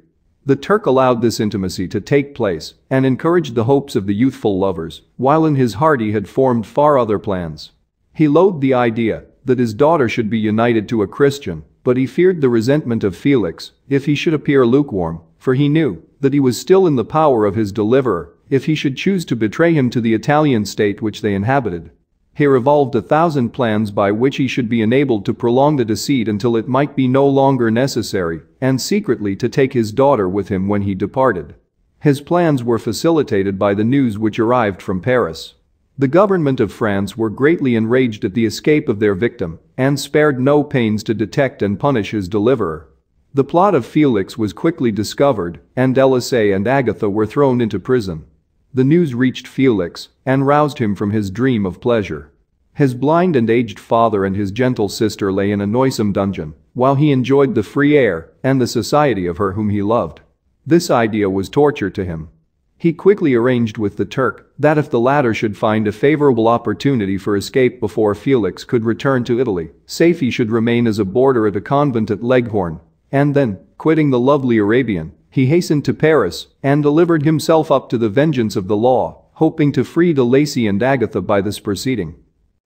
The Turk allowed this intimacy to take place and encouraged the hopes of the youthful lovers, while in his heart he had formed far other plans. He loathed the idea that his daughter should be united to a Christian, but he feared the resentment of Felix if he should appear lukewarm, for he knew that he was still in the power of his deliverer if he should choose to betray him to the Italian state which they inhabited. He revolved 1,000 plans by which he should be enabled to prolong the deceit until it might be no longer necessary, and secretly to take his daughter with him when he departed. His plans were facilitated by the news which arrived from Paris. The government of France were greatly enraged at the escape of their victim and spared no pains to detect and punish his deliverer. The plot of Felix was quickly discovered, and Delisle and Agatha were thrown into prison. The news reached Felix and roused him from his dream of pleasure. His blind and aged father and his gentle sister lay in a noisome dungeon, while he enjoyed the free air and the society of her whom he loved. This idea was torture to him. He quickly arranged with the Turk that if the latter should find a favorable opportunity for escape before Felix could return to Italy, Saifi should remain as a boarder at a convent at Leghorn, and then, quitting the lovely Arabian, he hastened to Paris and delivered himself up to the vengeance of the law, hoping to free Delisle and Agatha by this proceeding.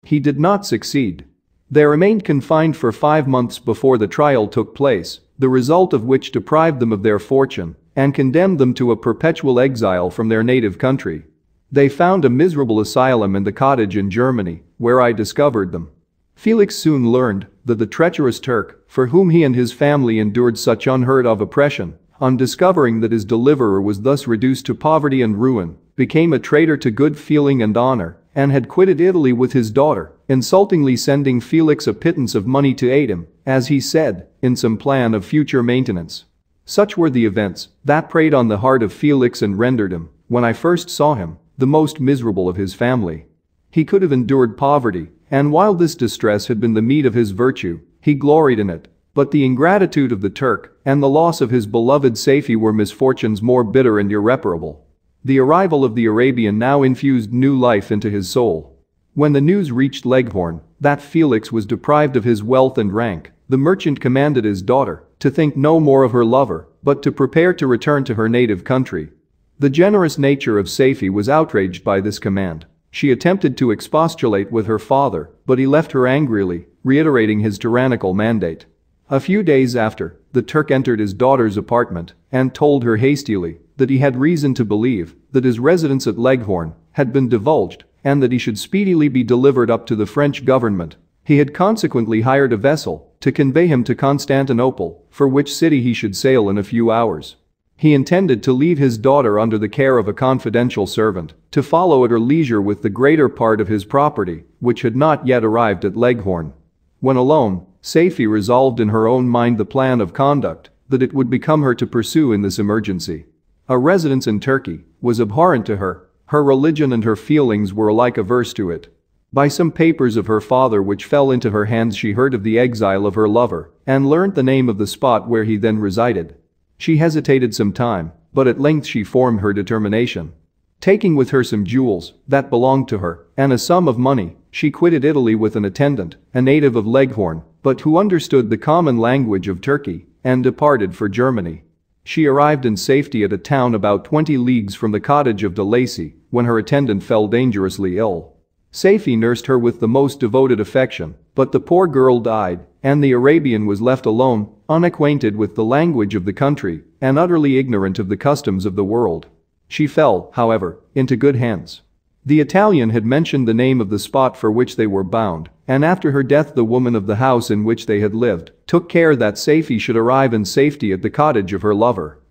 He did not succeed. They remained confined for 5 months before the trial took place, the result of which deprived them of their fortune and condemned them to a perpetual exile from their native country. They found a miserable asylum in the cottage in Germany, where I discovered them. Felix soon learned that the treacherous Turk, for whom he and his family endured such unheard-of oppression, on discovering that his deliverer was thus reduced to poverty and ruin, became a traitor to good feeling and honor, and had quitted Italy with his daughter, insultingly sending Felix a pittance of money to aid him, as he said, in some plan of future maintenance. Such were the events that preyed on the heart of Felix and rendered him, when I first saw him, the most miserable of his family. He could have endured poverty, and while this distress had been the meed of his virtue, he gloried in it. But the ingratitude of the Turk and the loss of his beloved Safie were misfortunes more bitter and irreparable. The arrival of the Arabian now infused new life into his soul. When the news reached Leghorn that Felix was deprived of his wealth and rank, the merchant commanded his daughter to think no more of her lover, but to prepare to return to her native country. The generous nature of Safie was outraged by this command. She attempted to expostulate with her father, but he left her angrily, reiterating his tyrannical mandate. A few days after, the Turk entered his daughter's apartment and told her hastily that he had reason to believe that his residence at Leghorn had been divulged and that he should speedily be delivered up to the French government. He had consequently hired a vessel to convey him to Constantinople, for which city he should sail in a few hours. He intended to leave his daughter under the care of a confidential servant to follow at her leisure with the greater part of his property, which had not yet arrived at Leghorn. When alone, Safie resolved in her own mind the plan of conduct that it would become her to pursue in this emergency. A residence in Turkey was abhorrent to her. Her religion and her feelings were alike averse to it. By some papers of her father which fell into her hands she heard of the exile of her lover and learnt the name of the spot where he then resided. She hesitated some time, but at length she formed her determination. Taking with her some jewels that belonged to her and a sum of money, she quitted Italy with an attendant, a native of Leghorn, but who understood the common language of Turkey, and departed for Germany. She arrived in safety at a town about 20 leagues from the cottage of de Lacy when her attendant fell dangerously ill. Safie nursed her with the most devoted affection, but the poor girl died, and the Arabian was left alone, unacquainted with the language of the country, and utterly ignorant of the customs of the world. She fell, however, into good hands. The Italian had mentioned the name of the spot for which they were bound, and after her death the woman of the house in which they had lived took care that Safie should arrive in safety at the cottage of her lover.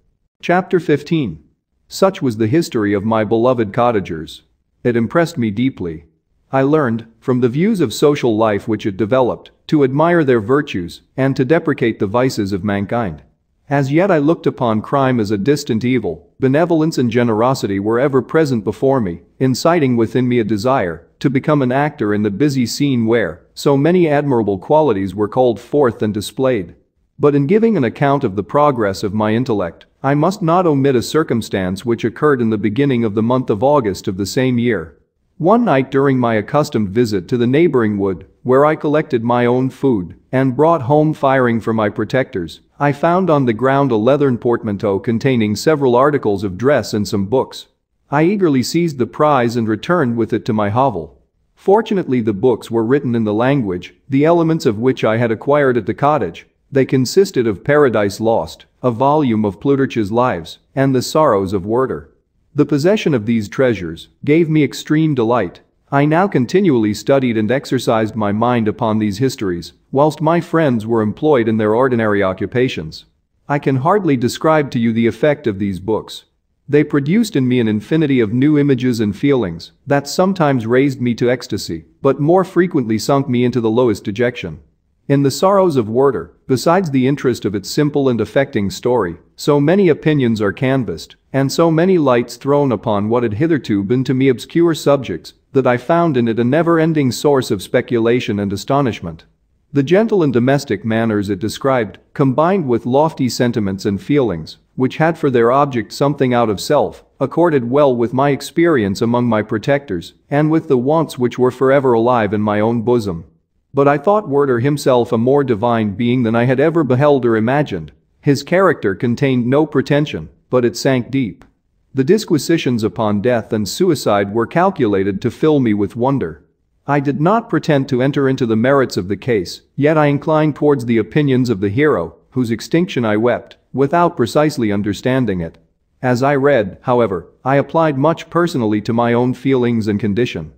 Chapter 15. Such was the history of my beloved cottagers. It impressed me deeply. I learned, from the views of social life which it developed, to admire their virtues and to deprecate the vices of mankind. As yet I looked upon crime as a distant evil. Benevolence and generosity were ever present before me, inciting within me a desire to become an actor in the busy scene where so many admirable qualities were called forth and displayed. But in giving an account of the progress of my intellect, I must not omit a circumstance which occurred in the beginning of the month of August of the same year. One night during my accustomed visit to the neighboring wood, where I collected my own food and brought home firing for my protectors, I found on the ground a leathern portmanteau containing several articles of dress and some books. I eagerly seized the prize and returned with it to my hovel. Fortunately the books were written in the language, the elements of which I had acquired at the cottage. They consisted of Paradise Lost, a volume of Plutarch's Lives, and the Sorrows of Werther. The possession of these treasures gave me extreme delight. I now continually studied and exercised my mind upon these histories, whilst my friends were employed in their ordinary occupations. I can hardly describe to you the effect of these books. They produced in me an infinity of new images and feelings that sometimes raised me to ecstasy, but more frequently sunk me into the lowest dejection. In the Sorrows of Werther, besides the interest of its simple and affecting story, so many opinions are canvassed, and so many lights thrown upon what had hitherto been to me obscure subjects, that I found in it a never-ending source of speculation and astonishment. The gentle and domestic manners it described, combined with lofty sentiments and feelings, which had for their object something out of self, accorded well with my experience among my protectors, and with the wants which were forever alive in my own bosom. But I thought Werther himself a more divine being than I had ever beheld or imagined. His character contained no pretension, but it sank deep. The disquisitions upon death and suicide were calculated to fill me with wonder. I did not pretend to enter into the merits of the case, yet I inclined towards the opinions of the hero, whose extinction I wept, without precisely understanding it. As I read, however, I applied much personally to my own feelings and condition.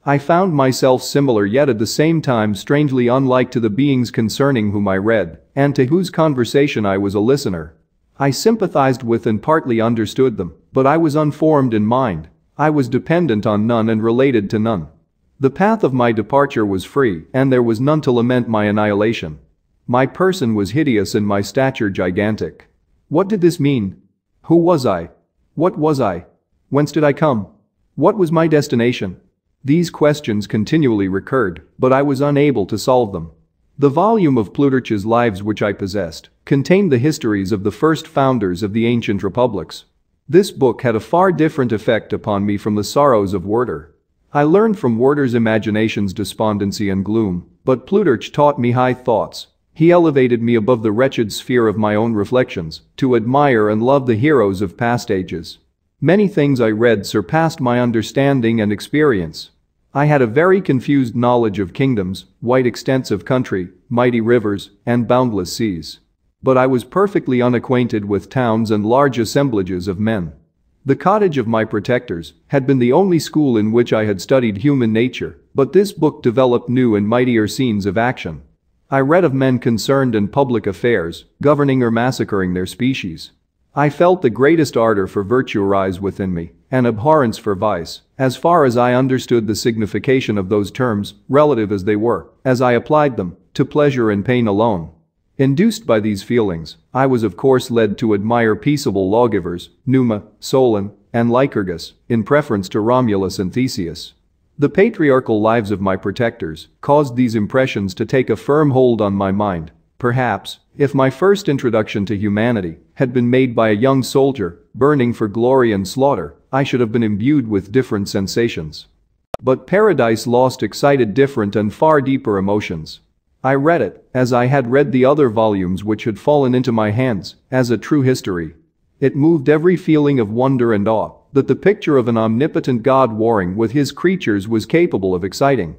I found myself similar yet at the same time strangely unlike to the beings concerning whom I read, and to whose conversation I was a listener. I sympathized with and partly understood them, but I was unformed in mind. I was dependent on none and related to none. The path of my departure was free, and there was none to lament my annihilation. My person was hideous and my stature gigantic. What did this mean? Who was I? What was I? Whence did I come? What was my destination? These questions continually recurred, but I was unable to solve them. The volume of Plutarch's Lives which I possessed contained the histories of the first founders of the ancient republics. This book had a far different effect upon me from the sorrows of Werther. I learned from Werther's imagination's despondency and gloom, but Plutarch taught me high thoughts. He elevated me above the wretched sphere of my own reflections, to admire and love the heroes of past ages. Many things I read surpassed my understanding and experience. I had a very confused knowledge of kingdoms, wide extents of country, mighty rivers, and boundless seas. But I was perfectly unacquainted with towns and large assemblages of men. The cottage of my protectors had been the only school in which I had studied human nature, but this book developed new and mightier scenes of action. I read of men concerned in public affairs, governing or massacring their species. I felt the greatest ardor for virtue rise within me, an abhorrence for vice, as far as I understood the signification of those terms, relative as they were, as I applied them, to pleasure and pain alone. Induced by these feelings, I was of course led to admire peaceable lawgivers, Numa, Solon, and Lycurgus, in preference to Romulus and Theseus. The patriarchal lives of my protectors caused these impressions to take a firm hold on my mind. Perhaps, if my first introduction to humanity had been made by a young soldier, burning for glory and slaughter, I should have been imbued with different sensations. But Paradise Lost excited different and far deeper emotions. I read it, as I had read the other volumes which had fallen into my hands, as a true history. It moved every feeling of wonder and awe that the picture of an omnipotent God warring with his creatures was capable of exciting.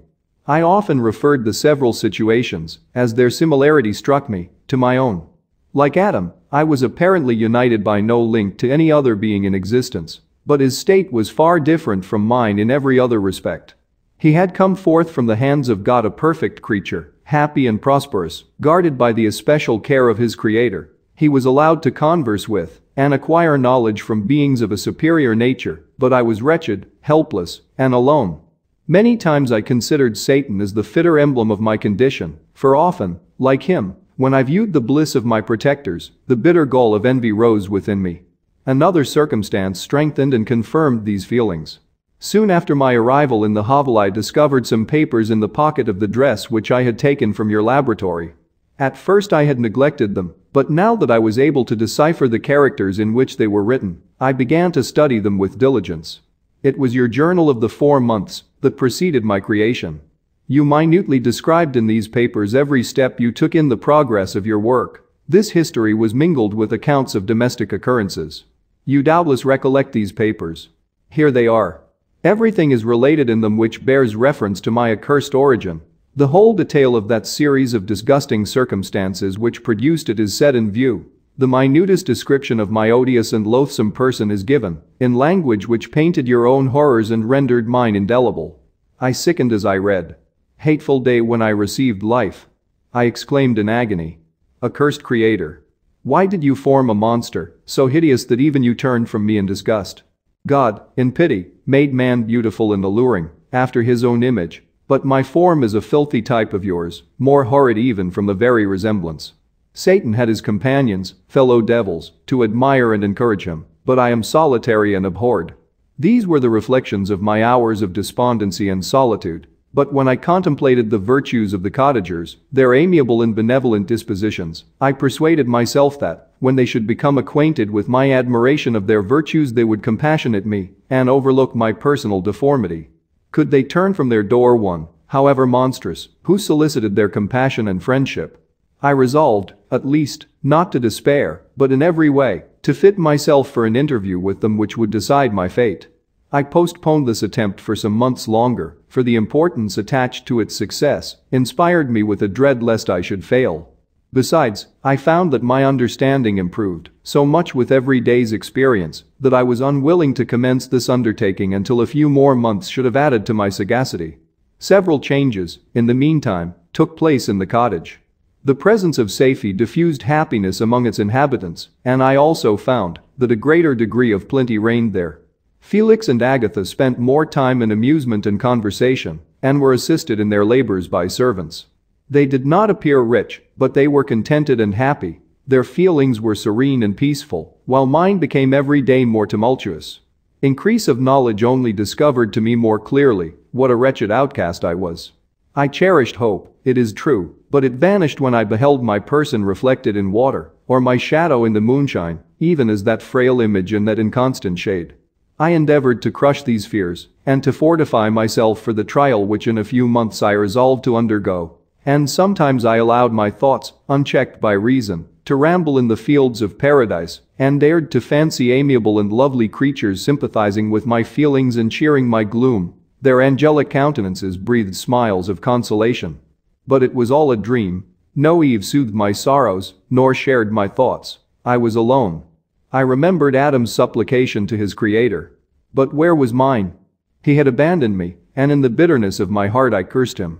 I often referred the several situations, as their similarity struck me, to my own. Like Adam, I was apparently united by no link to any other being in existence, but his state was far different from mine in every other respect. He had come forth from the hands of God a perfect creature, happy and prosperous, guarded by the especial care of his Creator. He was allowed to converse with and acquire knowledge from beings of a superior nature, but I was wretched, helpless, and alone. Many times I considered Satan as the fitter emblem of my condition, for often, like him, when I viewed the bliss of my protectors, the bitter gall of envy rose within me. Another circumstance strengthened and confirmed these feelings. Soon after my arrival in the hovel I discovered some papers in the pocket of the dress which I had taken from your laboratory. At first I had neglected them, but now that I was able to decipher the characters in which they were written, I began to study them with diligence. It was your journal of the 4 months that preceded my creation. You minutely described in these papers every step you took in the progress of your work. This history was mingled with accounts of domestic occurrences. You doubtless recollect these papers. Here they are. Everything is related in them which bears reference to my accursed origin. The whole detail of that series of disgusting circumstances which produced it is set in view. The minutest description of my odious and loathsome person is given, in language which painted your own horrors and rendered mine indelible. I sickened as I read. Hateful day when I received life! I exclaimed in agony. Accursed Creator! Why did you form a monster, so hideous that even you turned from me in disgust? God, in pity, made man beautiful and alluring, after his own image, but my form is a filthy type of yours, more horrid even from the very resemblance. Satan had his companions, fellow devils, to admire and encourage him, but I am solitary and abhorred. These were the reflections of my hours of despondency and solitude, but when I contemplated the virtues of the cottagers, their amiable and benevolent dispositions, I persuaded myself that, when they should become acquainted with my admiration of their virtues they would compassionate me and overlook my personal deformity. Could they turn from their door one, however monstrous, who solicited their compassion and friendship? I resolved, at least, not to despair, but in every way, to fit myself for an interview with them which would decide my fate. I postponed this attempt for some months longer, for the importance attached to its success inspired me with a dread lest I should fail. Besides, I found that my understanding improved so much with every day's experience that I was unwilling to commence this undertaking until a few more months should have added to my sagacity. Several changes, in the meantime, took place in the cottage. The presence of safety diffused happiness among its inhabitants, and I also found that a greater degree of plenty reigned there. Felix and Agatha spent more time in amusement and conversation, and were assisted in their labors by servants. They did not appear rich, but they were contented and happy. Their feelings were serene and peaceful, while mine became every day more tumultuous. Increase of knowledge only discovered to me more clearly what a wretched outcast I was. I cherished hope, it is true, but it vanished when I beheld my person reflected in water, or my shadow in the moonshine, even as that frail image in that inconstant shade. I endeavored to crush these fears, and to fortify myself for the trial which in a few months I resolved to undergo. And sometimes I allowed my thoughts, unchecked by reason, to ramble in the fields of paradise, and dared to fancy amiable and lovely creatures sympathizing with my feelings and cheering my gloom. Their angelic countenances breathed smiles of consolation. But it was all a dream. No Eve soothed my sorrows, nor shared my thoughts. I was alone. I remembered Adam's supplication to his Creator. But where was mine? He had abandoned me, and in the bitterness of my heart I cursed him.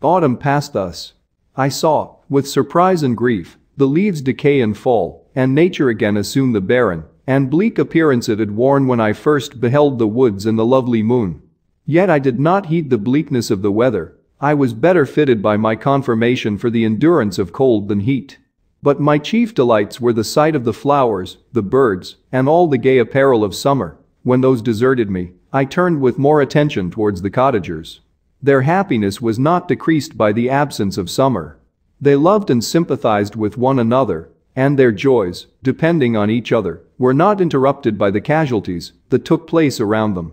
Autumn passed thus. I saw, with surprise and grief, the leaves decay and fall, and nature again assume the barren and bleak appearance it had worn when I first beheld the woods and the lovely moon. Yet I did not heed the bleakness of the weather. I was better fitted by my conformation for the endurance of cold than heat. But my chief delights were the sight of the flowers, the birds, and all the gay apparel of summer. When those deserted me, I turned with more attention towards the cottagers. Their happiness was not decreased by the absence of summer. They loved and sympathized with one another, and their joys, depending on each other, were not interrupted by the casualties that took place around them.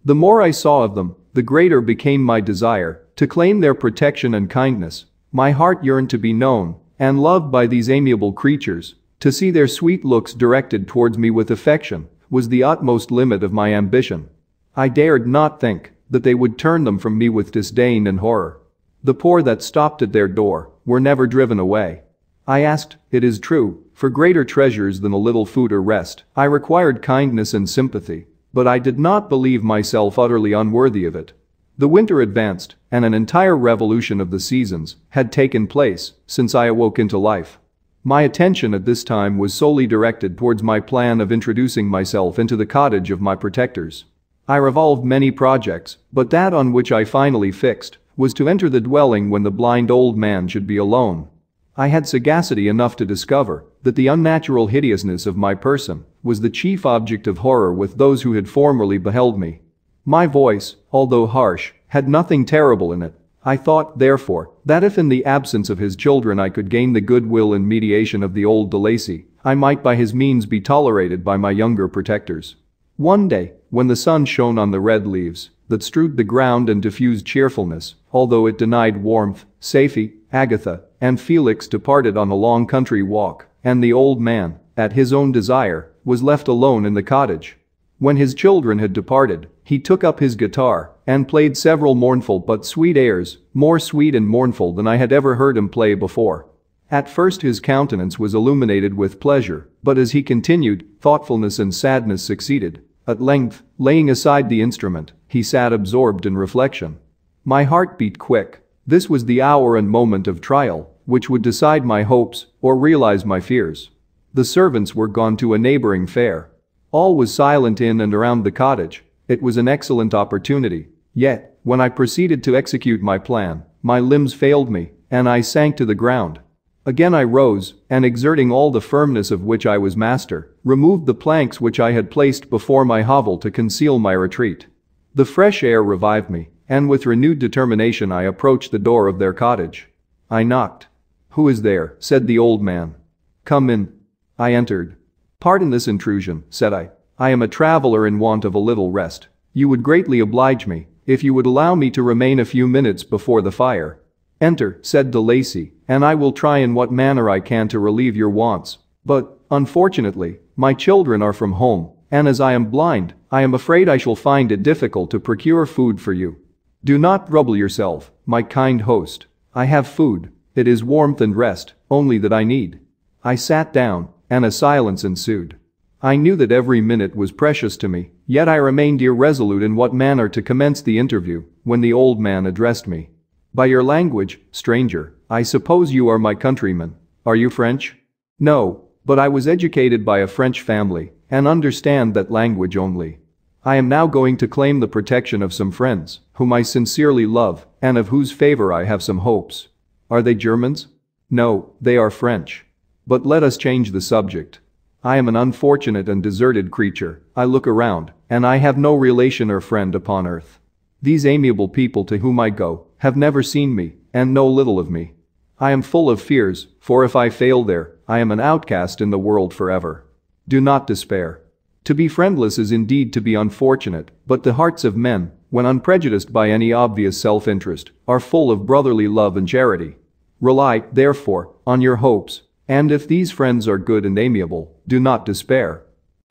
The more I saw of them, the greater became my desire to claim their protection and kindness. My heart yearned to be known and loved by these amiable creatures. To see their sweet looks directed towards me with affection was the utmost limit of my ambition. I dared not think that they would turn them from me with disdain and horror. The poor that stopped at their door were never driven away. I asked, it is true, for greater treasures than a little food or rest. I required kindness and sympathy, but I did not believe myself utterly unworthy of it. The winter advanced, and an entire revolution of the seasons had taken place since I awoke into life. My attention at this time was solely directed towards my plan of introducing myself into the cottage of my protectors. I revolved many projects, but that on which I finally fixed was to enter the dwelling when the blind old man should be alone. I had sagacity enough to discover that the unnatural hideousness of my person was the chief object of horror with those who had formerly beheld me. My voice, although harsh, had nothing terrible in it. I thought, therefore, that if in the absence of his children I could gain the goodwill and mediation of the old de Lacy, I might by his means be tolerated by my younger protectors. One day, when the sun shone on the red leaves that strewed the ground and diffused cheerfulness, although it denied warmth, Safie, Agatha, and Felix departed on a long country walk, and the old man, at his own desire, was left alone in the cottage. When his children had departed, he took up his guitar and played several mournful but sweet airs, more sweet and mournful than I had ever heard him play before. At first his countenance was illuminated with pleasure, but as he continued, thoughtfulness and sadness succeeded. At length, laying aside the instrument, he sat absorbed in reflection. My heart beat quick. This was the hour and moment of trial, which would decide my hopes or realize my fears. The servants were gone to a neighboring fair. All was silent in and around the cottage. It was an excellent opportunity. Yet, when I proceeded to execute my plan, my limbs failed me, and I sank to the ground. Again I rose, and exerting all the firmness of which I was master, removed the planks which I had placed before my hovel to conceal my retreat. The fresh air revived me, and with renewed determination I approached the door of their cottage. I knocked. "Who is there?" said the old man. "Come in." I entered. "Pardon this intrusion," said I. "I am a traveler in want of a little rest. You would greatly oblige me if you would allow me to remain a few minutes before the fire." "Enter," said de Lacy, "and I will try in what manner I can to relieve your wants. But, unfortunately, my children are from home, and as I am blind, I am afraid I shall find it difficult to procure food for you." "Do not trouble yourself, my kind host. I have food. It is warmth and rest, only that I need. I sat down, and a silence ensued. I knew that every minute was precious to me, yet I remained irresolute in what manner to commence the interview when the old man addressed me. "By your language, stranger, I suppose you are my countryman. Are you French?" "No, but I was educated by a French family and understand that language only. I am now going to claim the protection of some friends whom I sincerely love and of whose favor I have some hopes." "Are they Germans?" "No, they are French. But let us change the subject. I am an unfortunate and deserted creature. I look around, and I have no relation or friend upon earth. These amiable people to whom I go have never seen me and know little of me. I am full of fears, for if I fail there, I am an outcast in the world forever. Do not despair. To be friendless is indeed to be unfortunate, but the hearts of men, when unprejudiced by any obvious self-interest, are full of brotherly love and charity. Rely, therefore, on your hopes, and if these friends are good and amiable, do not despair.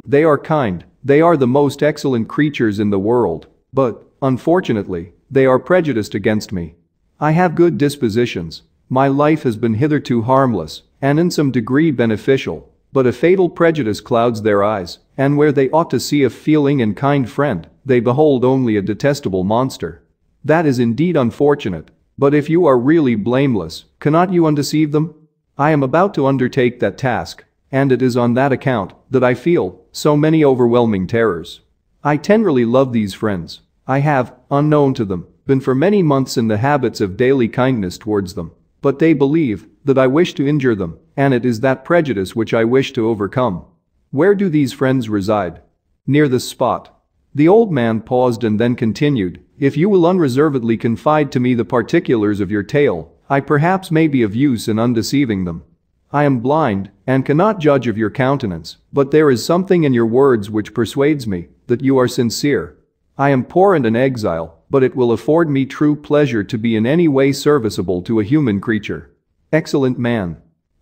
They are kind, they are the most excellent creatures in the world, but, unfortunately, they are prejudiced against me. I have good dispositions. My life has been hitherto harmless, and in some degree beneficial, but a fatal prejudice clouds their eyes, and where they ought to see a feeling and kind friend, they behold only a detestable monster. That is indeed unfortunate, but if you are really blameless, cannot you undeceive them? I am about to undertake that task, and it is on that account that I feel so many overwhelming terrors. I tenderly love these friends. I have, unknown to them, been for many months in the habits of daily kindness towards them, but they believe that I wish to injure them, and it is that prejudice which I wish to overcome. Where do these friends reside? Near this spot." The old man paused and then continued, "If you will unreservedly confide to me the particulars of your tale, I perhaps may be of use in undeceiving them. I am blind and cannot judge of your countenance, but there is something in your words which persuades me that you are sincere. I am poor and an exile, but it will afford me true pleasure to be in any way serviceable to a human creature." "Excellent man.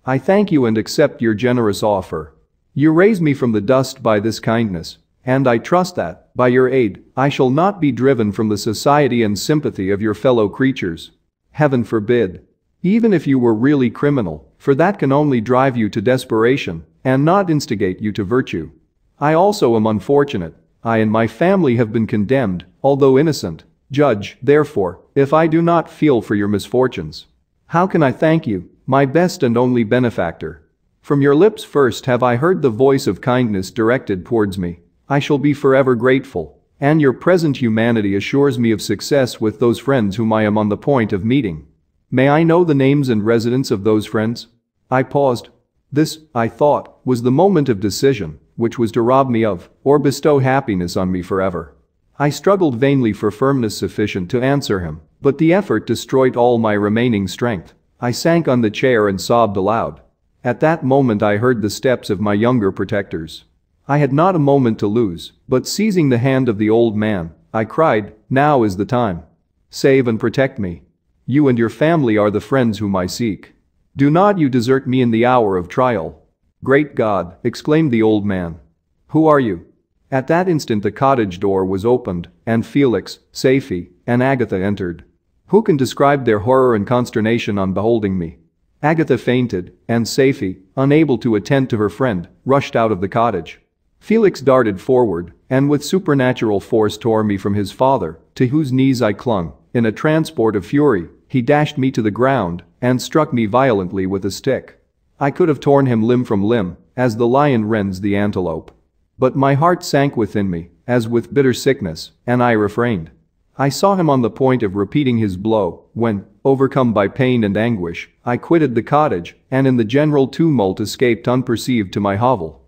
I thank you and accept your generous offer. You raise me from the dust by this kindness, and I trust that, by your aid, I shall not be driven from the society and sympathy of your fellow creatures. Heaven forbid. Even if you were really criminal, for that can only drive you to desperation and not instigate you to virtue. I also am unfortunate. I and my family have been condemned, although innocent. Judge, therefore, if I do not feel for your misfortunes. How can I thank you, my best and only benefactor? From your lips first have I heard the voice of kindness directed towards me. I shall be forever grateful, and your present humanity assures me of success with those friends whom I am on the point of meeting. May I know the names and residence of those friends?" I paused. This, I thought, was the moment of decision, which was to rob me of, or bestow happiness on me forever. I struggled vainly for firmness sufficient to answer him, but the effort destroyed all my remaining strength. I sank on the chair and sobbed aloud. At that moment I heard the steps of my younger protectors. I had not a moment to lose, but seizing the hand of the old man, I cried, "Now is the time. Save and protect me. You and your family are the friends whom I seek. Do not you desert me in the hour of trial." "Great God!" exclaimed the old man. "Who are you?" At that instant the cottage door was opened, and Felix, Safie, and Agatha entered. Who can describe their horror and consternation on beholding me? Agatha fainted, and Safie, unable to attend to her friend, rushed out of the cottage. Felix darted forward, and with supernatural force tore me from his father, to whose knees I clung. In a transport of fury, he dashed me to the ground and struck me violently with a stick. I could have torn him limb from limb, as the lion rends the antelope. But my heart sank within me, as with bitter sickness, and I refrained. I saw him on the point of repeating his blow, when, overcome by pain and anguish, I quitted the cottage and in the general tumult escaped unperceived to my hovel.